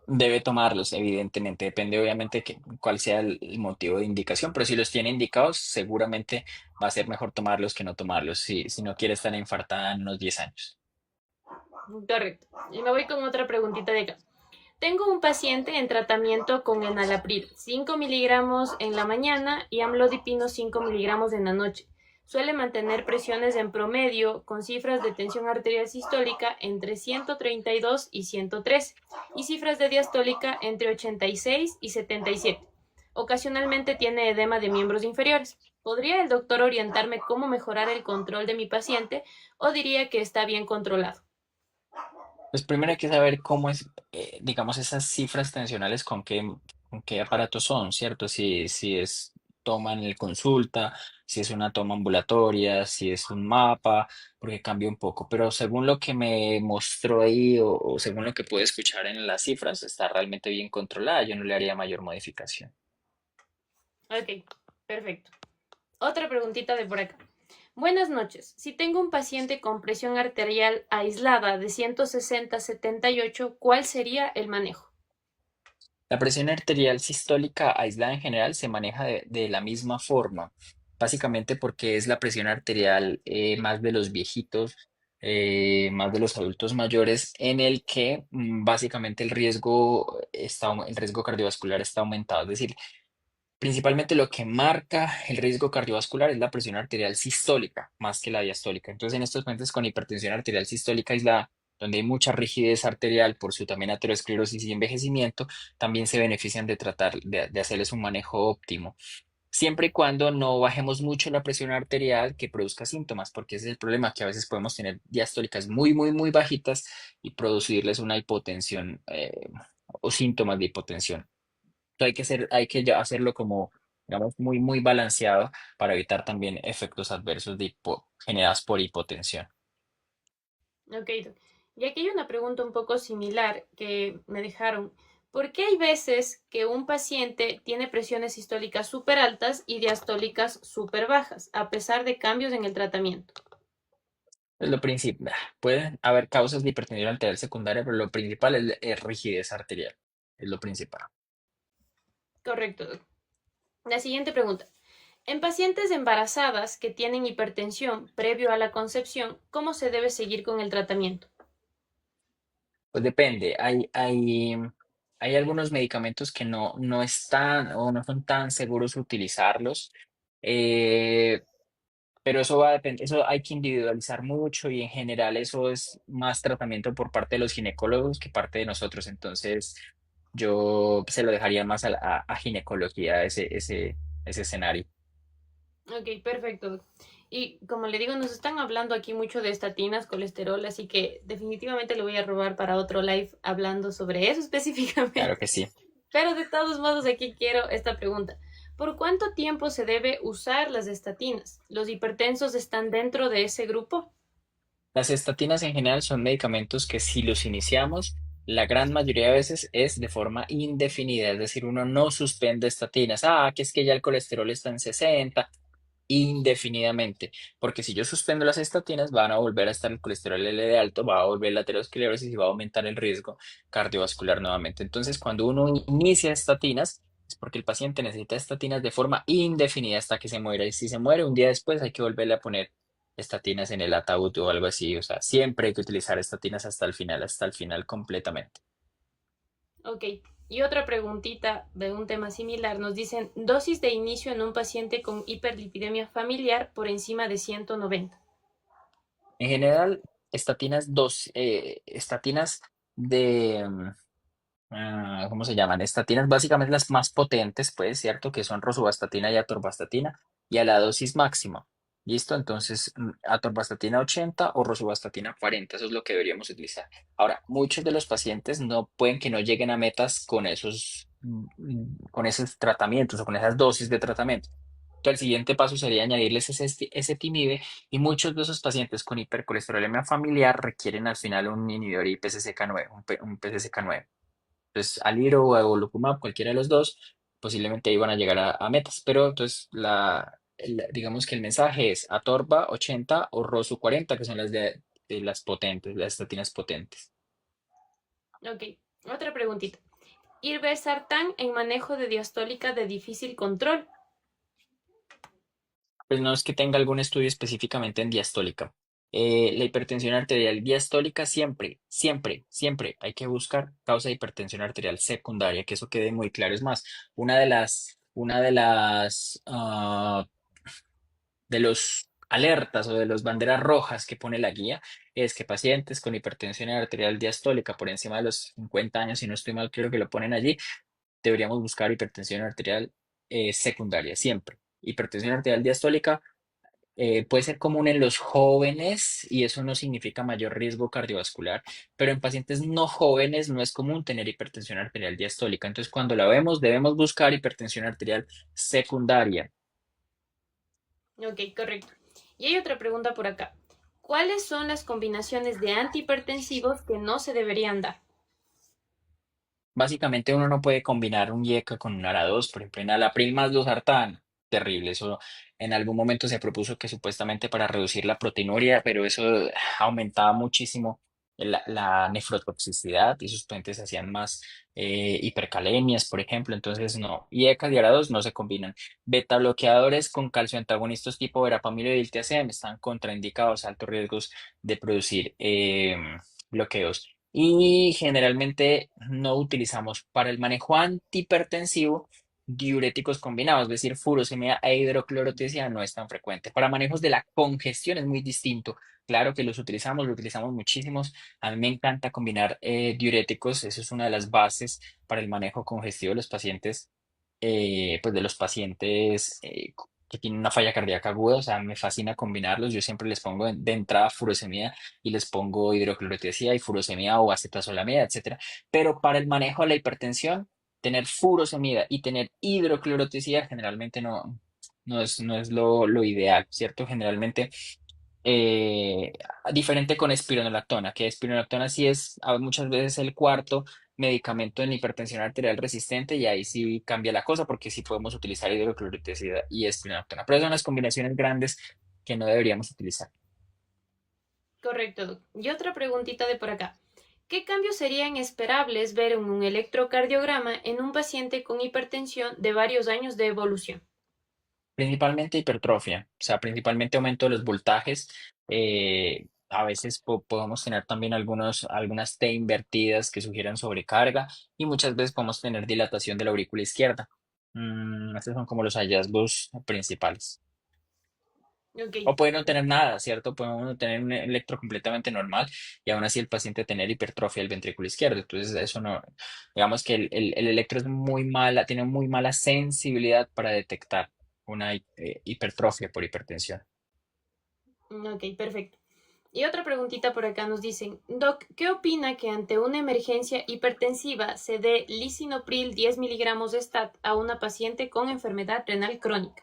Debe tomarlos, evidentemente. Depende, obviamente, cuál sea el motivo de indicación, pero si los tiene indicados, seguramente va a ser mejor tomarlos que no tomarlos, si no quiere estar infartada en unos 10 años. Correcto. Y me voy con otra preguntita de acá. Tengo un paciente en tratamiento con enalapril, 5 miligramos en la mañana y amlodipino 5 miligramos en la noche. Suele mantener presiones en promedio con cifras de tensión arterial sistólica entre 132 y 113 y cifras de diastólica entre 86 y 77. Ocasionalmente tiene edema de miembros inferiores. ¿Podría el doctor orientarme cómo mejorar el control de mi paciente o diría que está bien controlado? Pues primero hay que saber cómo es, digamos, esas cifras tensionales con qué aparatos son, ¿cierto? Si es toma en el consulta, si es una toma ambulatoria, si es un mapa, porque cambia un poco. Pero según lo que me mostró ahí o según lo que pude escuchar en las cifras, está realmente bien controlada. Yo no le haría mayor modificación. Ok, perfecto. Otra preguntita de por acá. Buenas noches. Si tengo un paciente con presión arterial aislada de 160/78, ¿cuál sería el manejo? La presión arterial sistólica aislada en general se maneja de la misma forma, básicamente porque es la presión arterial más de los viejitos, más de los adultos mayores, en el que básicamente el riesgo cardiovascular está aumentado. Es decir, principalmente lo que marca el riesgo cardiovascular es la presión arterial sistólica, más que la diastólica. Entonces, en estos pacientes con hipertensión arterial sistólica aislada, donde hay mucha rigidez arterial por su también aterosclerosis y envejecimiento, también se benefician de de hacerles un manejo óptimo. Siempre y cuando no bajemos mucho la presión arterial que produzca síntomas, porque ese es el problema, que a veces podemos tener diastólicas muy bajitas y producirles una hipotensión o síntomas de hipotensión. Hay que ya hacerlo como, digamos, muy balanceado para evitar también efectos adversos generados por hipotensión. Ok, y aquí hay una pregunta un poco similar que me dejaron. ¿Por qué hay veces que un paciente tiene presiones sistólicas súper altas y diastólicas súper bajas, a pesar de cambios en el tratamiento? Es lo principal. Pueden haber causas de hipertensión arterial secundaria, pero lo principal es rigidez arterial. Es lo principal. Correcto. La siguiente pregunta. En pacientes embarazadas que tienen hipertensión previo a la concepción, ¿cómo se debe seguir con el tratamiento? Pues depende. Hay algunos medicamentos que no están o no son tan seguros utilizarlos. Eh, Pero eso va a depender, eso hay que individualizar mucho y en general eso es más tratamiento por parte de los ginecólogos que parte de nosotros. Entonces, yo se lo dejaría más a ginecología ese escenario. Ok, perfecto. Y como le digo, nos están hablando aquí mucho de estatinas, colesterol, así que definitivamente le voy a robar para otro live hablando sobre eso Claro específicamente. que sí. Pero de todos modos, aquí quiero esta pregunta. ¿Por cuánto tiempo se debe usar las estatinas? ¿Los hipertensos están dentro de ese grupo? Las estatinas en general son medicamentos que si los iniciamos, la gran mayoría de veces es de forma indefinida, es decir, uno no suspende estatinas. Ah, que es que ya el colesterol está en 60 indefinidamente, porque si yo suspendo las estatinas, van a volver a estar el colesterol LD alto, va a volver la aterosclerosis y va a aumentar el riesgo cardiovascular nuevamente. Entonces, cuando uno inicia estatinas, es porque el paciente necesita estatinas de forma indefinida hasta que se muera. Y si se muere un día después, hay que volverle a poner estatinas en el ataúd o algo así. O sea, siempre hay que utilizar estatinas hasta el final completamente. Ok. Y otra preguntita de un tema similar. Nos dicen dosis de inicio en un paciente con hiperlipidemia familiar por encima de 190. En general, estatinas de, ¿cómo se llaman? Estatinas básicamente las más potentes, pues, ¿cierto? Que son rosuvastatina y atorvastatina, y a la dosis máxima. ¿Listo? Entonces, atorvastatina 80 o rosuvastatina 40, eso es lo que deberíamos utilizar. Ahora, muchos de los pacientes no pueden que no lleguen a metas con con esos tratamientos o con esas dosis de tratamiento. El siguiente paso sería añadirles ese timide y muchos de esos pacientes con hipercolesterolemia familiar requieren al final un inhibidor IPCCK9, un PCSK9. Entonces, Aliro o Evolocumab, cualquiera de los dos, posiblemente iban a llegar a metas. Pero entonces, digamos que el mensaje es Atorva 80 o Rosu 40, que son de las potentes, las estatinas potentes. Ok, otra preguntita. Irbesartán en manejo de diastólica de difícil control. Pues no es que tenga algún estudio específicamente en diastólica. La hipertensión arterial diastólica siempre, siempre, siempre hay que buscar causa de hipertensión arterial secundaria, que eso quede muy claro. Es más, de los alertas o de los banderas rojas que pone la guía es que pacientes con hipertensión arterial diastólica por encima de los 50 años, si no estoy mal, creo que lo ponen allí, deberíamos buscar hipertensión arterial secundaria siempre. Hipertensión arterial diastólica puede ser común en los jóvenes y eso no significa mayor riesgo cardiovascular, pero en pacientes no jóvenes no es común tener hipertensión arterial diastólica. Entonces, cuando la vemos, debemos buscar hipertensión arterial secundaria. Ok, correcto. Y hay otra pregunta por acá. ¿Cuáles son las combinaciones de antihipertensivos que no se deberían dar? Básicamente uno no puede combinar un IECA con un ARA2, por ejemplo, enalapril más losartán, terrible. Eso en algún momento se propuso que supuestamente para reducir la proteinuria, pero eso aumentaba muchísimo la nefrotoxicidad y sus pacientes hacían más hipercalemias, por ejemplo. Entonces, no, IECA y ARA2 no se combinan. Beta bloqueadores con calcio antagonistas tipo verapamilo y diltiazem están contraindicados a altos riesgos de producir bloqueos. Y generalmente no utilizamos para el manejo antihipertensivo diuréticos combinados, es decir, furosemida e hidroclorotiazida no es tan frecuente. Para manejos de la congestión es muy distinto. Claro que lo utilizamos muchísimos. A mí me encanta combinar diuréticos, eso es una de las bases para el manejo congestivo de los pacientes, pues de los pacientes que tienen una falla cardíaca aguda, o sea, me fascina combinarlos. Yo siempre les pongo de entrada furosemida y les pongo hidroclorotiazida y furosemida o acetazolamida, etcétera. Pero para el manejo de la hipertensión, tener furosemida y tener hidroclorotiazida generalmente no es lo ideal, ¿cierto? Generalmente eh, diferente con espironolactona, que espironolactona sí es muchas veces el cuarto medicamento en hipertensión arterial resistente y ahí sí cambia la cosa porque sí podemos utilizar hidroclorotiazida y espironolactona, pero son las combinaciones grandes que no deberíamos utilizar. Correcto, Doc. Y otra preguntita de por acá. ¿Qué cambios serían esperables ver en un electrocardiograma en un paciente con hipertensión de varios años de evolución? Principalmente hipertrofia, o sea, principalmente aumento de los voltajes. A veces podemos tener también algunas T invertidas que sugieran sobrecarga y muchas veces podemos tener dilatación de la aurícula izquierda. Estos son como los hallazgos principales. Ok, O puede no tener nada, ¿cierto? Podemos no tener un electro completamente normal y aún así el paciente tener hipertrofia del ventrículo izquierdo. Entonces, eso no, digamos que el electro es muy mala, tiene muy mala sensibilidad para detectar una hipertrofia por hipertensión. ok, perfecto. Y otra preguntita por acá nos dicen, Doc, ¿qué opina que ante una emergencia hipertensiva se dé lisinopril 10 miligramos de STAT a una paciente con enfermedad renal crónica?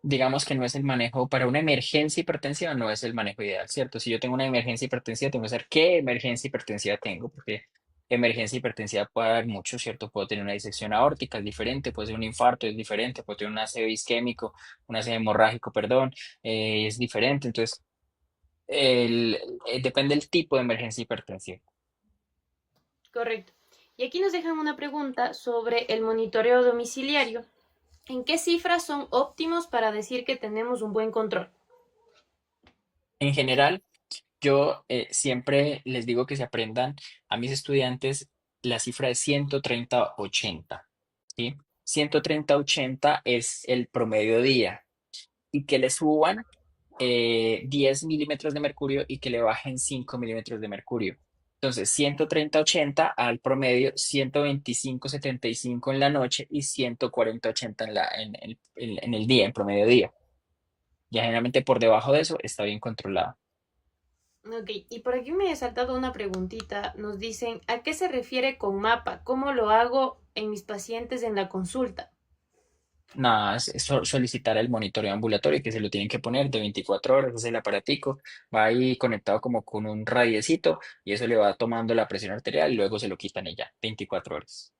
Digamos que no es el manejo para una emergencia hipertensiva, no es el manejo ideal, ¿cierto? Si yo tengo una emergencia hipertensiva, tengo que saber qué emergencia hipertensiva tengo, porque emergencia hipertensiva puede haber mucho, ¿cierto? Puedo tener una disección aórtica, es diferente, puede ser un infarto, es diferente, puedo tener un ACV isquémico, un ACV hemorrágico, perdón, es diferente. Entonces, depende del tipo de emergencia hipertensiva. Correcto. Y aquí nos dejan una pregunta sobre el monitoreo domiciliario. ¿En qué cifras son óptimos para decir que tenemos un buen control? En general, yo siempre les digo que se aprendan a mis estudiantes la cifra de 130-80, ¿sí? 130-80 es el promedio día y que le suban 10 milímetros de mercurio y que le bajen 5 milímetros de mercurio. Entonces, 130-80 al promedio, 125-75 en la noche y 140-80 en el día, en promedio día. Ya generalmente por debajo de eso está bien controlado. Ok, y por aquí me he saltado una preguntita. Nos dicen, ¿a qué se refiere con mapa? ¿Cómo lo hago en mis pacientes en la consulta? Nada, solicitar el monitoreo ambulatorio que se lo tienen que poner de 24 horas, es el aparatico, va ahí conectado como con un radiecito y eso le va tomando la presión arterial y luego se lo quitan y ya, 24 horas.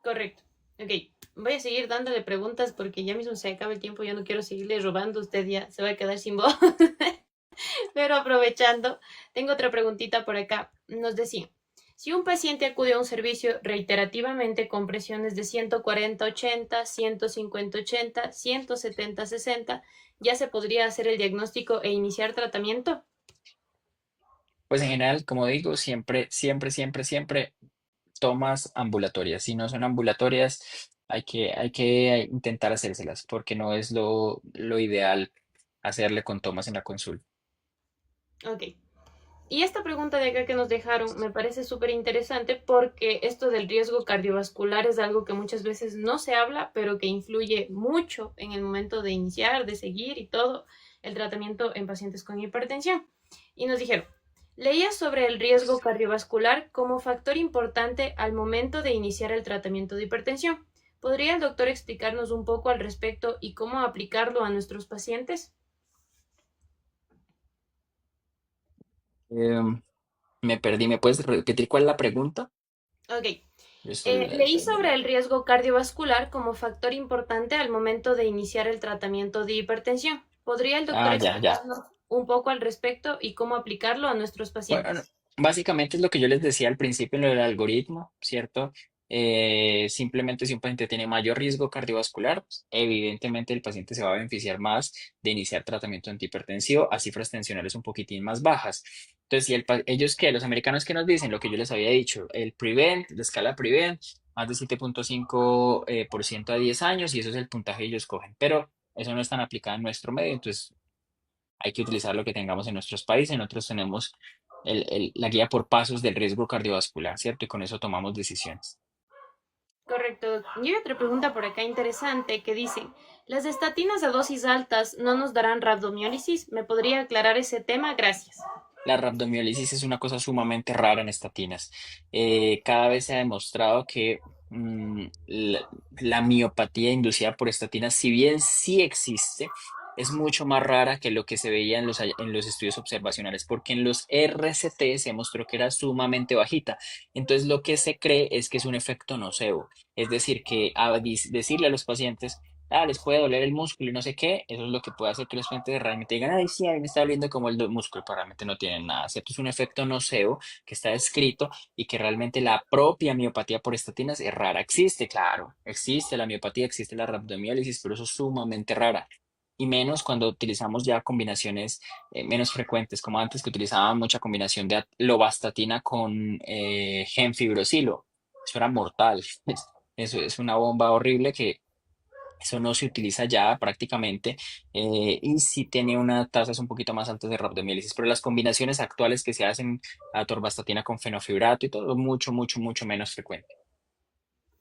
Correcto. Ok, voy a seguir dándole preguntas porque ya mismo se acaba el tiempo, yo no quiero seguirle robando, usted ya se va a quedar sin voz. Pero aprovechando, tengo otra preguntita por acá. Nos decía, si un paciente acude a un servicio reiterativamente con presiones de 140-80, 150-80, 170-60, ¿ya se podría hacer el diagnóstico e iniciar tratamiento? Pues en general, como digo, siempre, siempre, siempre, siempre tomas ambulatorias. Si no son ambulatorias, hay que intentar hacérselas porque no es lo ideal hacerle con tomas en la consulta. Ok. Y esta pregunta de acá que nos dejaron me parece súper interesante porque esto del riesgo cardiovascular es algo que muchas veces no se habla, pero que influye mucho en el momento de iniciar, de seguir y todo el tratamiento en pacientes con hipertensión. Y nos dijeron, leía sobre el riesgo cardiovascular como factor importante al momento de iniciar el tratamiento de hipertensión. ¿Podría el doctor explicarnos un poco al respecto y cómo aplicarlo a nuestros pacientes? Em, Me perdí, ¿me puedes repetir cuál es la pregunta? Ok. Yo estoy, Leí sobre el riesgo cardiovascular como factor importante al momento de iniciar el tratamiento de hipertensión. ¿Podría el doctor ya, ya. explicarnos un poco al respecto y cómo aplicarlo a nuestros Bueno, pacientes? básicamente es lo que yo les decía al principio en lo del algoritmo, ¿cierto? Simplemente si un paciente tiene mayor riesgo cardiovascular, pues, evidentemente el paciente se va a beneficiar más de iniciar tratamiento antihipertensivo a cifras tensionales un poquitín más bajas. Entonces, si ellos que los americanos que nos dicen lo que yo les había dicho, el Prevent, la escala Prevent, más de 7,5 por ciento a 10 años y eso es el puntaje que ellos cogen, pero eso no es tan aplicado en nuestro medio, entonces hay que utilizar lo que tengamos en nuestros países. Nosotros tenemos la guía por pasos del riesgo cardiovascular, ¿cierto? Y con eso tomamos decisiones. Correcto. Y hay otra pregunta por acá interesante que dice, ¿las estatinas a dosis altas no nos darán rabdomiólisis? ¿Me podría aclarar ese tema? Gracias. La rhabdomiólisis es una cosa sumamente rara en estatinas. Cada vez se ha demostrado que la miopatía inducida por estatinas, si bien sí existe, es mucho más rara que lo que se veía en los estudios observacionales, porque en los RCT se mostró que era sumamente bajita. Entonces, lo que se cree es que es un efecto nocebo. Es decir, que decirle a los pacientes, les puede doler el músculo y no sé qué, eso es lo que puede hacer que los pacientes realmente digan, ay, sí, a mí me está doliendo como el músculo, pero realmente no tienen nada, ¿cierto? Es un efecto nocebo que está descrito y que realmente la propia miopatía por estatinas es rara. Existe, claro, existe la miopatía, existe la rhabdomiólisis, pero eso es sumamente rara. Y menos cuando utilizamos ya combinaciones menos frecuentes, como antes que utilizaban mucha combinación de lovastatina con gemfibrosilo. Eso era mortal. Eso es una bomba horrible que eso no se utiliza ya prácticamente y sí tiene unas tasas un poquito más altas de rhabdomiólisis, pero las combinaciones actuales que se hacen, atorvastatina con fenofibrato y todo, mucho, mucho, mucho menos frecuente.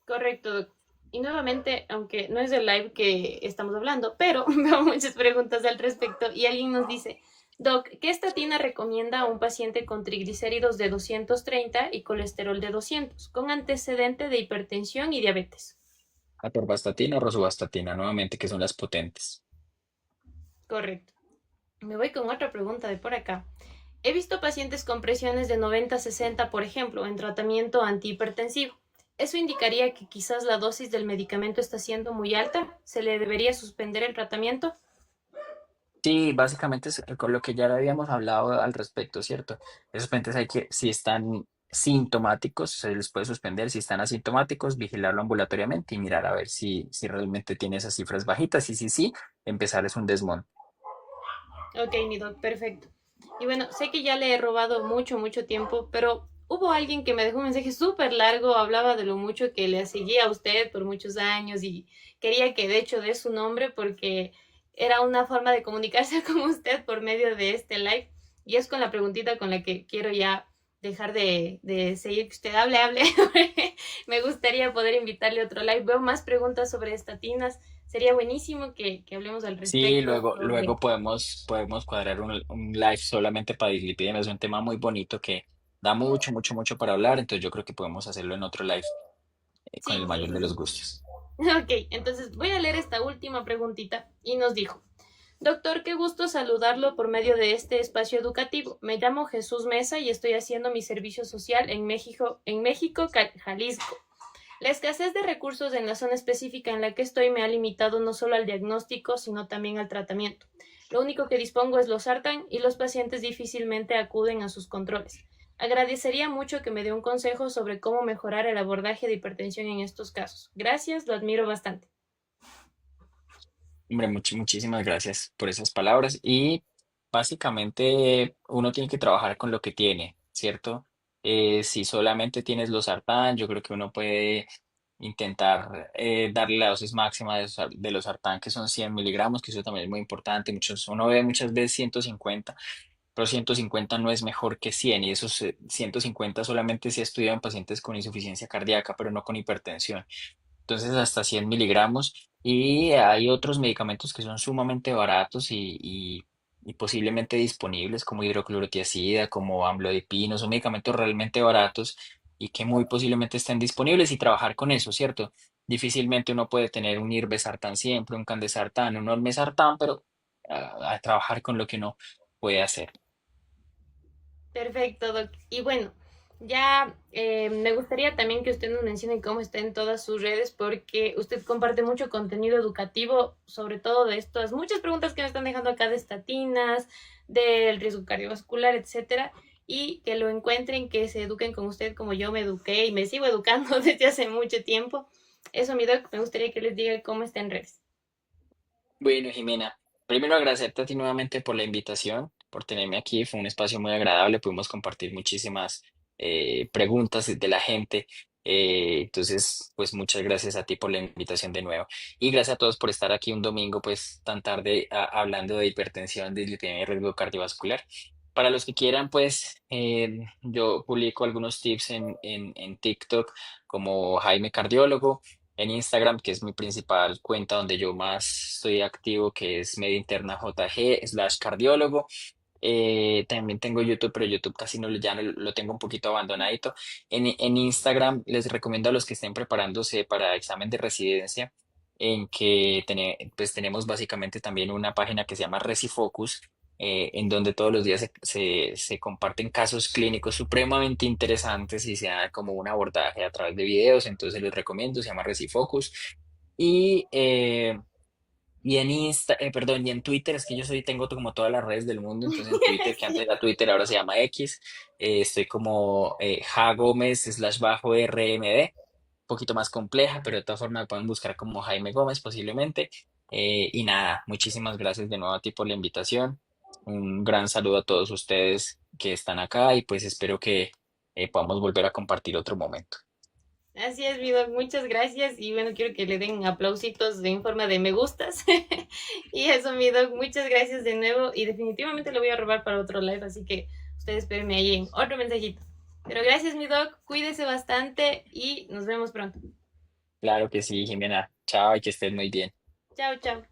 Correcto, doc. Y nuevamente, aunque no es el live que estamos hablando, pero veo muchas preguntas al respecto y alguien nos dice, Doc, ¿qué estatina recomienda a un paciente con triglicéridos de 230 y colesterol de 200, con antecedente de hipertensión y diabetes? Atorvastatina o rosuvastatina, nuevamente, que son las potentes. Correcto. Me voy con otra pregunta de por acá. He visto pacientes con presiones de 90-60, por ejemplo, en tratamiento antihipertensivo. ¿Eso indicaría que quizás la dosis del medicamento está siendo muy alta? ¿Se le debería suspender el tratamiento? Sí, básicamente es con lo que ya habíamos hablado al respecto, ¿cierto? Esos pacientes hay que, si están sintomáticos, se les puede suspender. Si están asintomáticos, vigilarlo ambulatoriamente y mirar a ver si realmente tiene esas cifras bajitas. Y si sí, empezar es un desmonte. Ok, mi doc, perfecto. Y bueno, sé que ya le he robado mucho, mucho tiempo, pero hubo alguien que me dejó un mensaje súper largo, hablaba de lo mucho que le seguía a usted por muchos años y quería que de hecho dé su nombre porque era una forma de comunicarse con usted por medio de este live. Y es con la preguntita con la que quiero ya dejar de seguir que usted hable, hable. Me gustaría poder invitarle a otro live. Veo más preguntas sobre estatinas. Sería buenísimo que hablemos al Sí, respecto luego sobre... podemos cuadrar un live solamente para dislipidemia. Es un tema muy bonito que da mucho, mucho, mucho para hablar. Entonces yo creo que podemos hacerlo en otro live con el Sí, sí, mayor de sí. los gustos. Ok, entonces voy a leer esta última preguntita y nos dijo, doctor, qué gusto saludarlo por medio de este espacio educativo. Me llamo Jesús Mesa y estoy haciendo mi servicio social en México, Jalisco. La escasez de recursos en la zona específica en la que estoy me ha limitado no solo al diagnóstico, sino también al tratamiento. Lo único que dispongo es losartán y los pacientes difícilmente acuden a sus controles. Agradecería mucho que me dé un consejo sobre cómo mejorar el abordaje de hipertensión en estos casos. Gracias, lo admiro bastante. Hombre, muchísimas gracias por esas palabras. Y básicamente uno tiene que trabajar con lo que tiene, ¿cierto? Si solamente tienes los sartán, yo creo que uno puede intentar darle la dosis máxima de los sartán, que son 100 miligramos, que eso también es muy importante. Uno ve muchas veces 150, pero 150 no es mejor que 100, y esos 150 solamente se ha estudiado en pacientes con insuficiencia cardíaca, pero no con hipertensión. Entonces hasta 100 miligramos, y hay otros medicamentos que son sumamente baratos y posiblemente disponibles como hidroclorotiazida, como amlodipino, son medicamentos realmente baratos y que muy posiblemente estén disponibles, y trabajar con eso, ¿cierto? Difícilmente uno puede tener un irbesartán siempre, un candesartán, un olmesartán, pero a trabajar con lo que uno puede hacer. Perfecto, Doc. Y bueno, ya me gustaría también que usted nos mencione cómo está en todas sus redes, porque usted comparte mucho contenido educativo, sobre todo de estas muchas preguntas que me están dejando acá de estatinas, del riesgo cardiovascular, etcétera, y que lo encuentren, que se eduquen con usted como yo me eduqué y me sigo educando desde hace mucho tiempo. Eso, mi Doc, me gustaría que les diga cómo está en redes. Bueno, Jimena, primero agradecerte a ti nuevamente por la invitación, por tenerme aquí. Fue un espacio muy agradable, pudimos compartir muchísimas preguntas de la gente. Entonces, pues muchas gracias a ti por la invitación de nuevo. Y gracias a todos por estar aquí un domingo, pues tan tarde, hablando de hipertensión, de dislipidemia y riesgo cardiovascular. Para los que quieran, pues yo publico algunos tips en TikTok como Jaime Cardiólogo, en Instagram, que es mi principal cuenta donde yo más estoy activo, que es Media Interna JG/cardiólogo. También tengo YouTube, pero YouTube casi no, ya no lo tengo un poquito abandonadito. En Instagram les recomiendo a los que estén preparándose para examen de residencia, en que pues tenemos básicamente también una página que se llama Recifocus, en donde todos los días se comparten casos clínicos supremamente interesantes y se da como un abordaje a través de videos. Entonces les recomiendo, se llama Recifocus. Y y en Twitter, es que tengo como todas las redes del mundo. Entonces en Twitter, que antes era Twitter, ahora se llama X. Estoy como JaGómez/RMD, un poquito más compleja, pero de todas formas me pueden buscar como Jaime Gómez posiblemente. Y nada, muchísimas gracias de nuevo a ti por la invitación. Un gran saludo a todos ustedes que están acá, y pues espero que podamos volver a compartir otro momento. Así es, mi Doc, muchas gracias. Y bueno, quiero que le den aplausitos en forma de me gustas. Y eso, mi Doc, muchas gracias de nuevo. Y definitivamente lo voy a robar para otro live, así que ustedes espérenme ahí en otro mensajito. Pero gracias, mi Doc, cuídese bastante y nos vemos pronto. Claro que sí, Jimena. Chao, y que estés muy bien. Chao, chao.